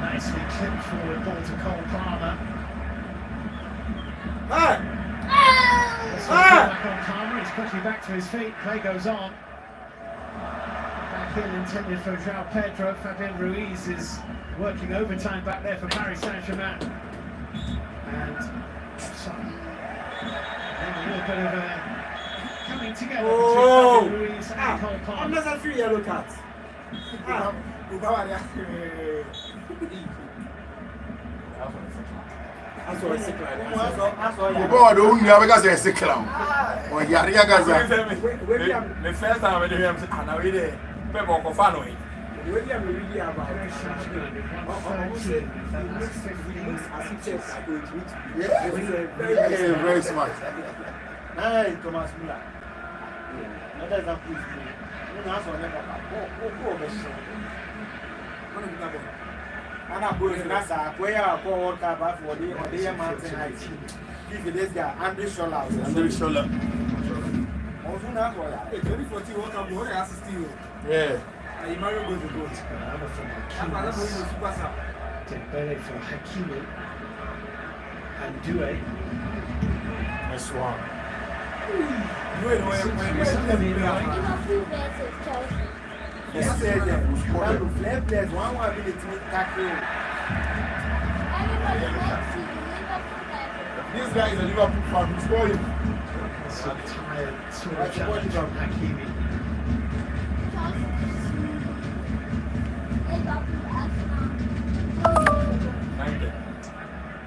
Nicely clipped forward ball to Cole Palmer. Back on Palmer, he's quickly back to his feet, play goes on. Back in intended for João Pedro. Fabian Ruiz is working overtime back there for Paris Saint-Germain. And a little bit of a coming together between Fabian Ruiz and Cole Palmer. Unnecessary yellow cards. That's what it's like. Before the only other guys are sick now. Or Yaria guys are. The first time I did him, and I read it. People go follow it. When I'm reading about Very smart. Hey, Thomas Miller. That is a please. And I'm going to Nasa, where I call Kaba for the mountain heights. Give this guy, Andrew Shola. Andrew Shola. Also, now, 2014, what I'm going to assist you. Yeah. You might go to go. I'm not going to super sub. Dembele for Hakimi and Doué. Nice one. Yes, that players, one ability to tackle. This guy is a Liverpool fan. Who's going? It's a tired sort of challenge from Hakimi.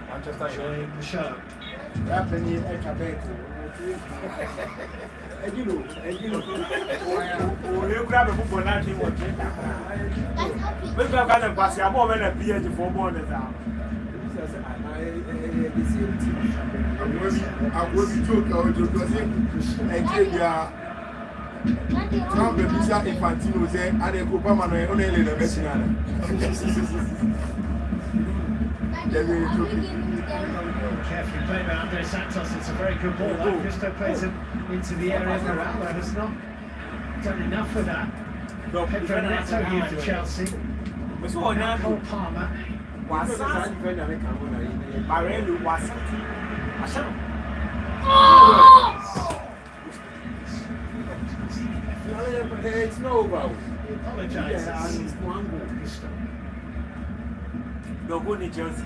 Manchester Enjoying the show. Happening at Quebec. And you know, you grab a football now, you want to. Maybe I'm going to pass you more than a PhD for more than that. I'm going to joke out because Nigeria. Trump and Mr. Infantino say, and then Obama no only in the Messina. Carefully played by Andre Santos. It's a very good ball. That Cristo plays it into the area. Morales has not done enough for that. Pedro Neto here for Chelsea. Cole Palmer. It's no about. He apologises. No good in Chelsea.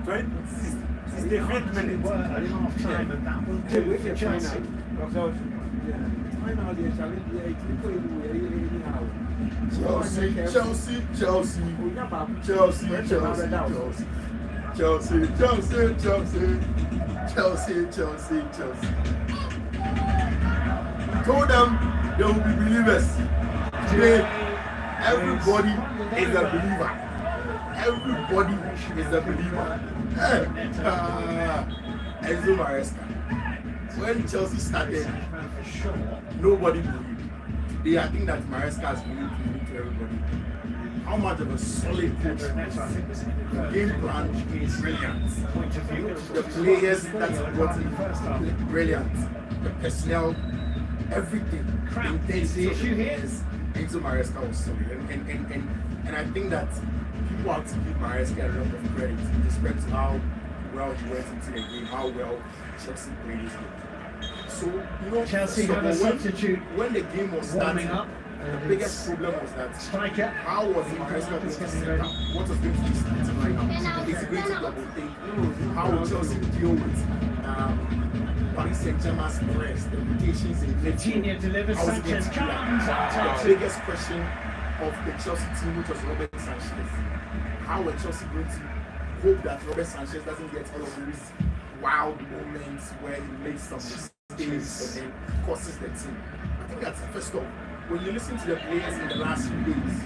65th minute. Were at half time, and that will do for Chelsea. Chelsea. Told them they will be believers. Today, everybody is a believer. Everybody is a believer. Enzo Maresca. When Chelsea started, nobody believed. Today, I think that Maresca has believed to everybody. How much of a solid coach the game plan is brilliant. The players that he brought in, brilliant. The personnel, everything. Is the issue here? Enzo Maresca was solid. And I think that people have to give Maresca a lot of credit in respect to how well he went into the game, how well Chelsea played his game. So, you know, Chelsea have a substitute when the game was starting up. The biggest problem was that striker. How was Maresca going to set up? What was going to be starting right now? Is he going to double think? How will Chelsea deal with Paris Saint-Germain's press, the mutations in Vitinha delivers, Sanchez comes. The biggest question of the Chelsea team, which was Robert Sanchez. How are Chelsea going to hope that Robert Sanchez doesn't get all of those wild moments where he makes some mistakes and then causes the team? I think that's the first off. When you listen to the players in the last few days,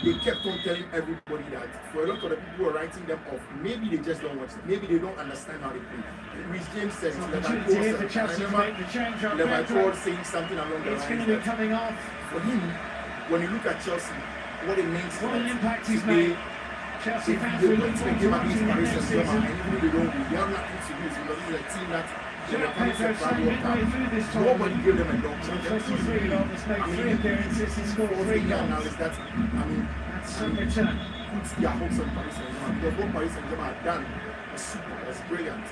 they kept on telling everybody that for a lot of the people who are writing them off, maybe they just don't watch them, maybe they don't understand how they play. Rhys James said it, Leverkusen saying something along the lines that coming off. For him, when you look at Chelsea, what it means what an impact he's made. Chelsea fans will look to the game against Paris Saint-Germain, and even if they don't win, they have nothing to lose because this is a team that nobody gave them a dog. Three appearances, he scored 3 goals. Now is that, that's some return. Puts their hopes on Paris Saint-Germain because what Paris Saint-Germain had done was super, was brilliant.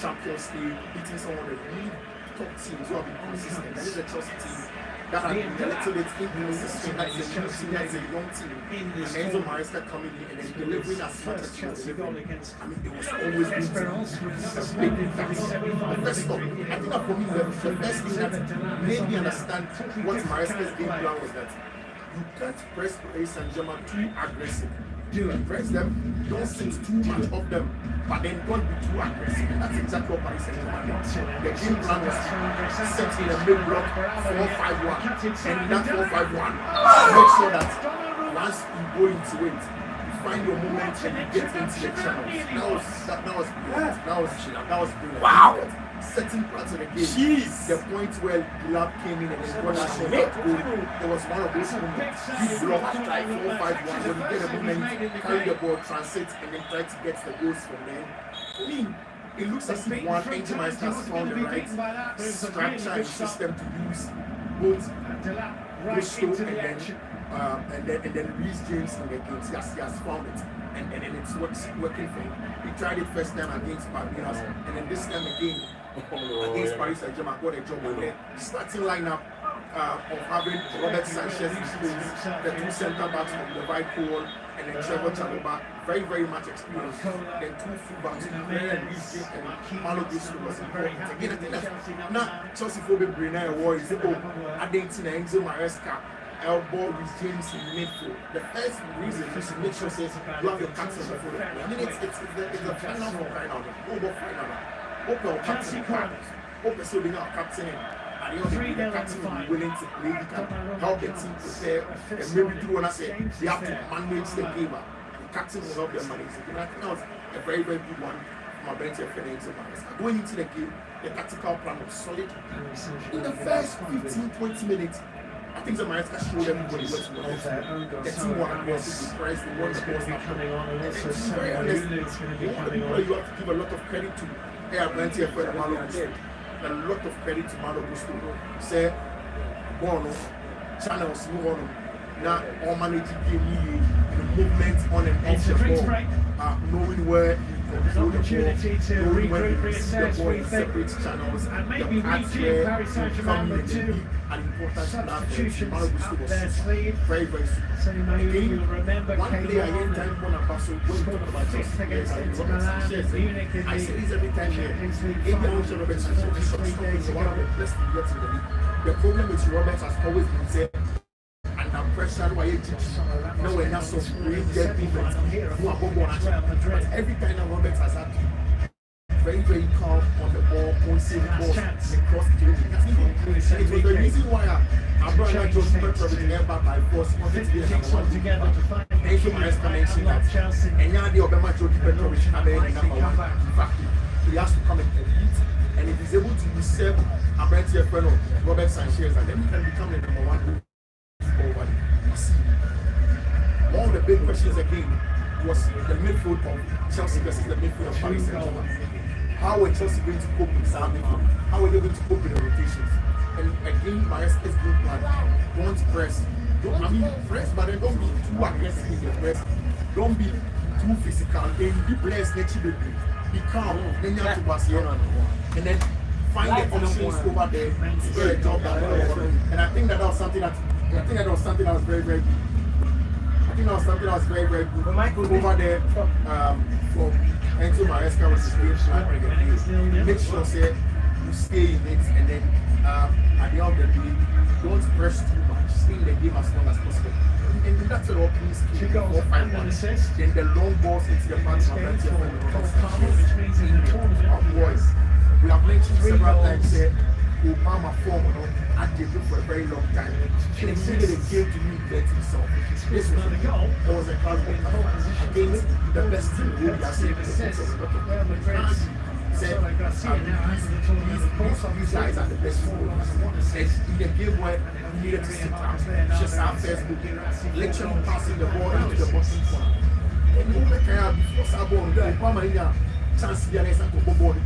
Champions League, beating some of the really top teams who have been consistent. This is a Chelsea team that had been a little bit inconsistent. That's a new team, that's a young team. And Enzo Maresca coming in and then delivering as much as he was delivering. It was always been a big impact. The first stop, I think that for me, the first thing that made me understand what Maresca's game plan was that you can't press Paris Saint-Germain too aggressive. press them, don't sit too much of them, but then don't be too aggressive. And that's exactly what Paris Saint-Germain did. The game plan was to set in a mid-block 4-5-1, and in that 4-5-1, make sure that once you go into it, you find your moment and you get into the channels. That was brilliant. Wow! Certain parts of the game, the point where Buildup came in and then got that shot that goal, there was one of those moments. You block like 4-5-1, when you get a moment, carry the ball, transit, and then try to get the goals from there. I mean, it looks as if one Angel Maestras found the right structure and system to use both Bristol and then Reece James in the games. He has found it. And then it's working for him. He tried it first time against Palmeiras, and then this time again against Paris Saint-Germain, got a job on there. Starting lineup of having Robert Sanchez, the two centre backs of the right pole, and then Trevor Chalobah, very, very much experience. Then two fullbacks, and Reece James and Malo Gusto was important. Again, I think that's not Chelsea phobic Brunei War is Argentina, Enzo Maresca. Elbow with James in midfield. The first reason is to make sure you have your captain before the play. I mean, it's a final for crying out. Over final. Open our captain. Open so being our captain. And the other captain will be willing to play. He can help the team prepare. And maybe do what I say. They have to manage the game. The captain will help them manage the game. I think that was a very, very good one from my bench friend. Going into the game, the tactical plan was solid. In the first 15-20 minutes, I think the Maresca showed everybody what he wanted to do. The team won aggressive, the price, they won the ball. It's very honest. You have to give a lot of credit to plenty of Malo Gusto. A lot of credit to Malo Gusto. Say, Bono, channels, move on. Now, all managing game, the movement on and off the ball, knowing where an opportunity to regroup, reassess, rethink, channels, and maybe rejig Paris Saint-Germain with two substitutions up their sleeve. Very, very so you'll remember one day I get time when I scored 6 against Inter Milan in Munich in the Champions League final 3 days ago. The problem with Robert has always been said, and that pressure why you teach. No, we're not so great, get movement. But every time that Robert has had very, very calm on the ball, on saving balls, and cross the it was the reason why I brought that Joseph Petro with the air back by force. Wanted to be a number one. Thank you, Maresca mentioned that. And now the Obama Joseph Petro with number one. In fact, he has to come and compete. And if he's able to reserve a better friend of Robert Sanchez, and then he can become the number one. One of the big questions again was the midfield of Chelsea versus the midfield of Paris Saint-Germain. How were Chelsea going to cope with that midfield? How were they going to cope with the rotations? And again, Maresca's good plan. Don't press. Press, but then don't be too aggressive in your press. Don't be too physical. Then be blessed, be calm. Then you have to pass here. And then find the options over there to get a job done. And I think that was something that was very, very good. I think that was something that was very, very good. Over there, for Enzo Maresca was his game plan. Make sure say you stay in it, and then at the end of the day, don't press too much. Stay in the game as long as possible. And that's what please keep 4-5-1. Then the long balls into the back of boys. We have mentioned several times here. Obama form at the group for a very long time. And it's really the game to reinvent himself. This was a goal. It was a crowd against the best team who we are seeing. These guys are the best footballers. In the game where we needed to sit down, just our first book, literally passing the ball into the bottom corner. And we can force our ball. Obama in a chance to be an example ball too.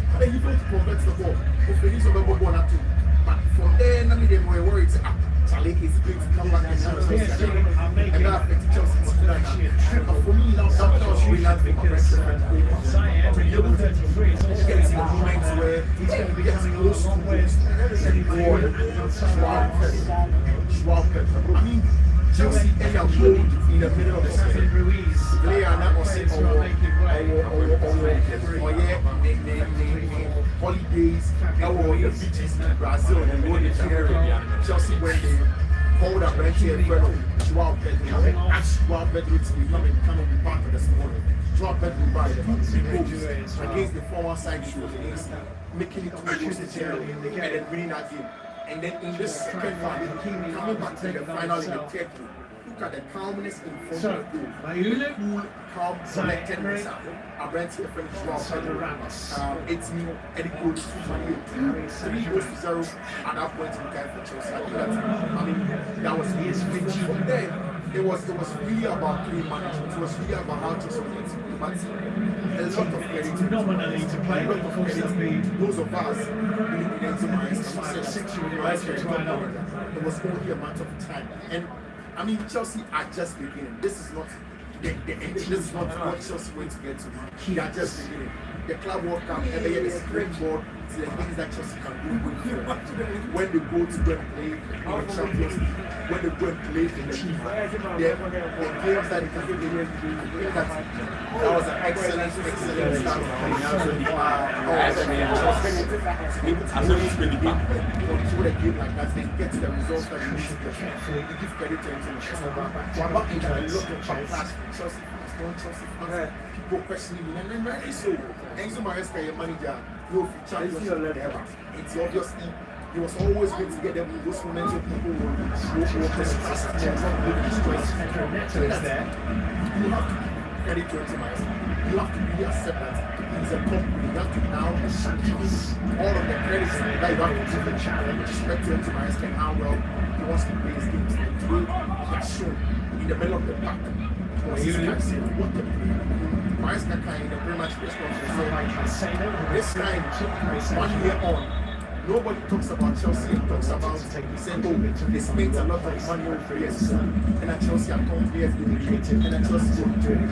And then you don't convert the ball. But from there, none of them were worried. Charlie is going to come back and that affected Chelsea. But for me, that was really not the correction. To be able to get to the moment where he's going to be getting close to the I mean, Chelsea end up gold in the middle of the season. They are not going holidays, the beaches in Brazil and go to Chelsea when they hold up right here in front of Joao Pedro, ask Joao Pedro to come and be part of the squad. Joao Pedro by the against the former side, she was against making it close to 0 and then winning that game. And then in this second one, coming back to the final in the third game, look at the calmness in front of the goal. Cool, calm, collectedness. I went here from Joao Pedro. It's me, Eddie goal to 3 goals to 0 at that point in time for Chelsea. I mean, that was from there. It was really about game management. It was really about how to support. But a lot of credit. Phenomenally to play. A lot of credit. Those of us really needed to it was only a matter of time. And I mean, Chelsea are just beginning. This is not this is not what Chelsea going to get to. They are just beginning. The Club World Cup and they get a springboard to the things that Chelsea can do when they go to go and play in the Champions League, when they go and play in the games that they can play. I think that was an excellent start. Control the game like that, they get to the results that they need to get. They give credit to them. But in a lot of backlash from Chelsea fans, people questioning him, and rightly so. Enzo Maresca, your manager, no champions ever. It's obviously he was always going to get them in those moments of people who were distressed and not really distressed. You have to give credit to Enzo Maresca. You have to really accept that he's a company. You have to now give all of the credit that you have to give the challenge with respect to Enzo Maresca and how well he wants to play his games. And today he has shown in the middle of the pack. What the Maresca kind in the pre-match press conference said, this time, 1 year on, nobody talks about Chelsea and talks about saying, oh, they spent a lot of money on players, and at Chelsea are come players being created, and at Chelsea will 20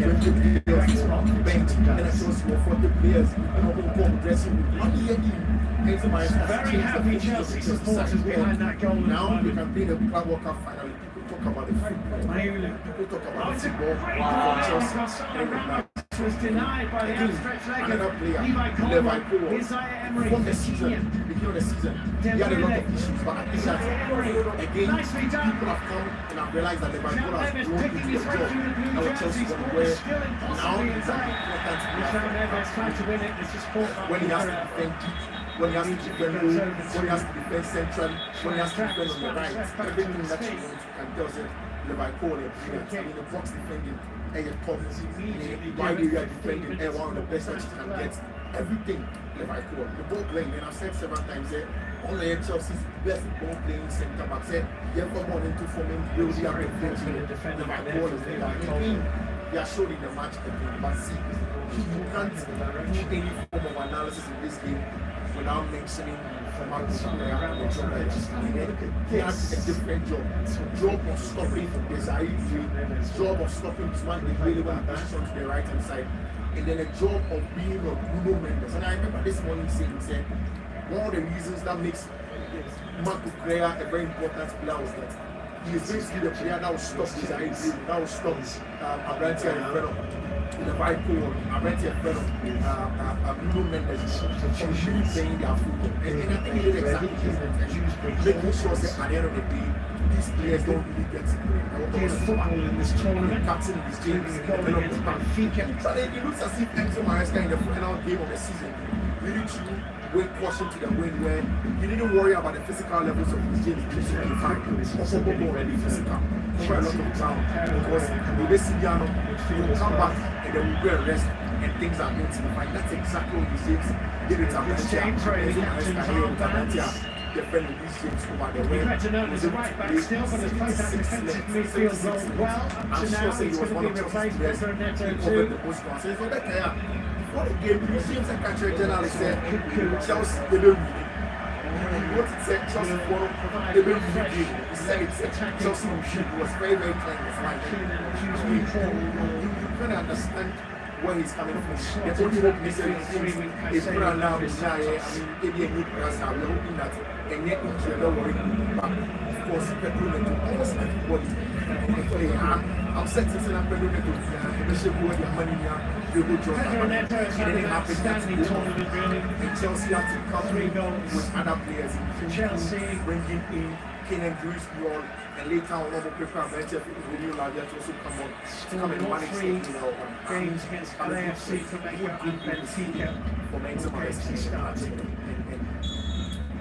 players bench, and at Chelsea will 40 players, and will come dressing room. 1 year in. Very happy Chelsea supporters behind that goal. Now we can play the Club World Cup final. People talk about the football. People talk about the football. Chelsea. Was denied by the outstretched leg of Levi Cole. Isaiah Emery. From the season, beginning of the season, he had a lot of issues, but I think that again, people have come and have realized that Levi Cole has grown into the job. Now Chelsea going to wear now is an important player. When he has to defend deep, when he has to defend low, when he has to defend central, when he has to defend on the right, everything that you want can tell us Levi Cole is brilliant. I mean, the box defending, and your top, wide area defending, and one of the best that you can get. Everything Levi Cole. The ball playing, and I've said several times, only Chelsea's best ball playing centre back. You ever gone into forming, building up and finishing. Levi Cole is there. I mean, they are showing the match again, but see, you can't do any form of analysis in this game without mentioning Marcus Player and the job that he's doing. He has a different job. Job of stopping Desiree, job of stopping Usman Dembele when he pushes onto the right hand side, and then a job of being a Bruno Mendes. And I remember this morning saying, one of the reasons that makes Marcus Player a very important player was that he is basically the player that will stop Desiree, that will stop Abrantia and Fredo. The right goal, I read here from Bruno Mendes from really playing their football. And I think he did exactly this. Making sure that at the end of the day, these players don't really get to play. Football in this tournament, captain in this game, so it looks as if Enzo Maresca in the final game of the season really truly went caution to the wind where he didn't worry about the physical levels of his games. He was fine. Also, already physical. Cover a lot of ground because the Messiano will come back and then we'll go and rest and things are going to be fine. That's exactly what the James did it at Manchester. Defending these James over the way. There's a right back still, but has played that defensive midfield role well. Up to now, he's going to be replaced by Neto too. Before the game, the James Secretary General said, Chelsea, they don't what it said, Chelsea for they will really he said it said Chelsea was very, very clean. It's like you kind of understand where he's coming from. The only hope is that it's put now is now, I mean, maybe a new person, we're hoping that and yet don't worry. But of course, people almost everybody I'm set to say I'm going to do their money now. They go to it didn't happen. Outstanding tournament, really. And Chelsea have to come 3 goals with other players. Chelsea bringing in Kane and Greece Ball, and later on over paper and bench if Romeo Lavia to also come on to come and manage 3 games against LAFC for Mecca and Benfica. For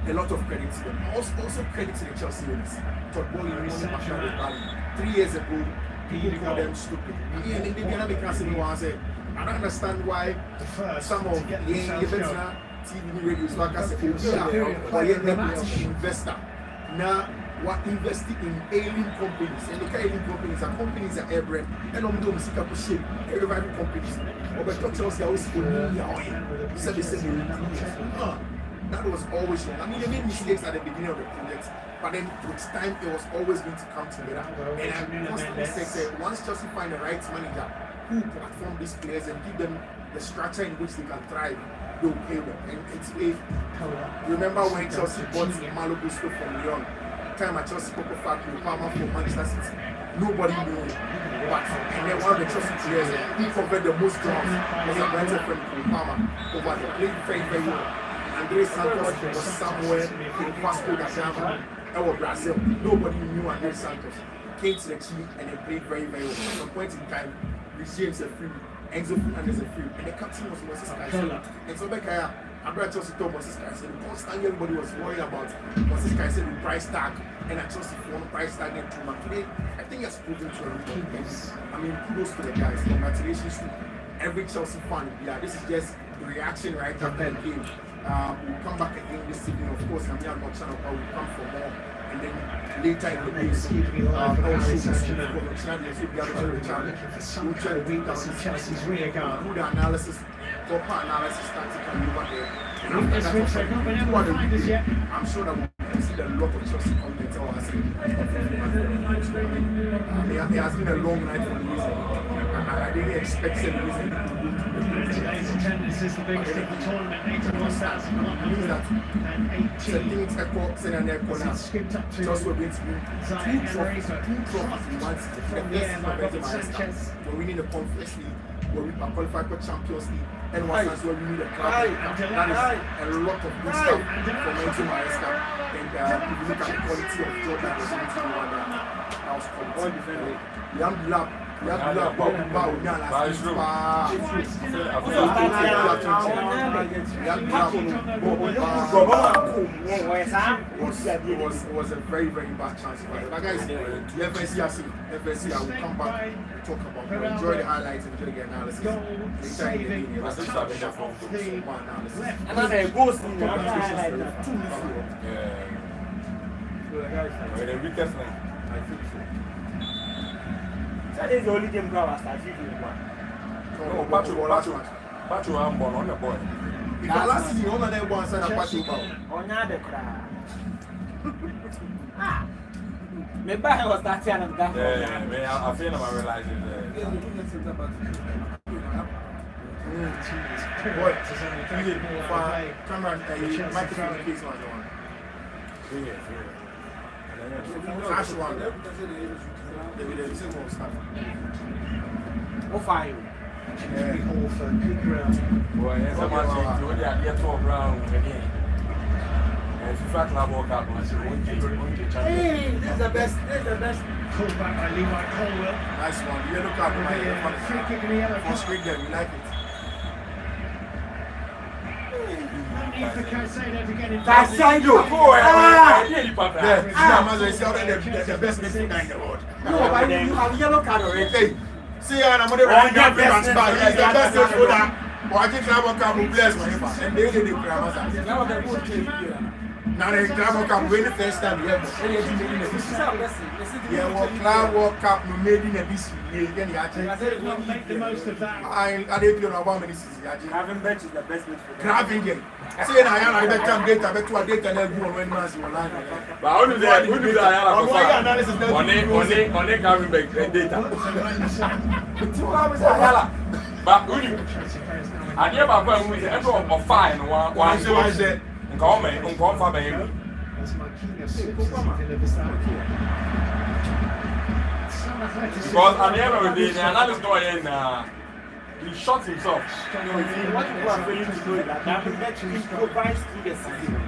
a lot of credit to them. Also credit to the Chelsea winners. Todd Bowley won the 3 years ago. People call them stupid. And in the casino, I don't understand why some of the TV radios like I said, or investor. Now, what investing in alien companies, and the alien companies are companies that are airbrand, and I'm doing sick up shit, everybody companies. But the Chelsea always put said the same. That was always wrong. I mean, they made mistakes at the beginning of the project, but then with time, it was always going to come together. And I constantly say, once Chelsea find the right manager who platform these players and give them the structure in which they can thrive, they'll pay them. And it's remember when Chelsea bought Malo Gusto from Lyon? Time at Chelsea Coco Factory, Palmer from Manchester City. Nobody knew it. But and then one of the Chelsea players who covered the most ground was a better friend from Palmer over there. Played very, very well. Andres Santos was somewhere in Vasco da Gama or Brazil. Nobody knew Andres Santos. Came to the team and they played very, very well. At some point in time, Rich James a free, Enzo Fernandez a free, and the captain was Moses Caicedo. And so back here, I brought Chelsea to Moses Caicedo. Constantly everybody was worried about Moses Caicedo price tag, and I Chelsea for one price tag and to today, I think it's proven to everybody. I mean, kudos to the guys. Congratulations to every Chelsea fan. Yeah, this is just the reaction right after the game. We'll come back again this evening, of course. I'm here on channel, but we'll come for more. And then later in the day, Chelsea's rear guard. Do the analysis, proper analysis, tactical over there. This week they've not been able to find us yet. I'm sure that we'll see a lot of Chelsea content. It has been a long night for the reason. I didn't expect the reason to go to today's attendance is the biggest of the tournament, 81,118. Skipped up to just we're going to be two trophies once. We're winning the Conference League, where we are qualified for Champions League, and once where we need a club. That is a lot of good stuff for Manchester Maresca. And if you look at the quality of job that was going to do on that was quality. It was a very, very bad chance. But guys, FSC, I will come back and talk about it. Enjoy the highlights, enjoy the analysis. I think so. That is the only game I started with one. No, Pacho, I'm born on the boy. If I last season, all of them go inside a Pacho ball. On the crowd. Ah, maybe I was that young and that. Yeah, I feel I'm realizing Boy, camera, microphone case was on. Cash one. Oh, fine. Boy, there's so much to it. They're here to around again. And if you fact lab walk out, hey, this is the best. This is the best. Called back by Levi Colwell. Nice one. Yellow card. Free kick in the yellow card. Screen them. We like it. Need for Caicedo to get in. Caicedo! The best midfielder in the world. No, but you have yellow card already. See, I'm going to run that man's back. He's the best midfielder. But I think Club Cup will bless me. And they did the Kramaza. Now the Club Cup win the first time. Yeah, well, Club World Cup made in a BC. Make the most of that. I didn't know how many seasons. Gravenberch is the best midfielder. Gravenberch. See, I bet come data, I bet to a data and everyone when man's your line. But how do they analysis? On a Gravenberch data. 2 hours but who do I never went with everyone of fine one show. Come for baby. Because at the end of the day, the analyst going in, he shot himself. What people are failing to know is that he provides through the season.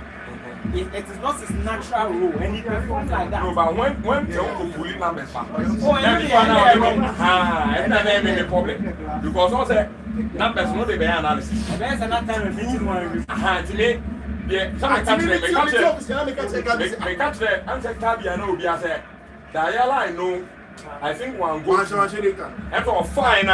It is not his natural role, and he performs like that. No, but when they want to bully numbers, and then they make a problem. Because also, numbers not the analysis. There's another time we meeting one. To me, yeah, some catch them, they catch them, and say, Kabi, I know, be I say, Diala, I know, I think one goes. And for fine,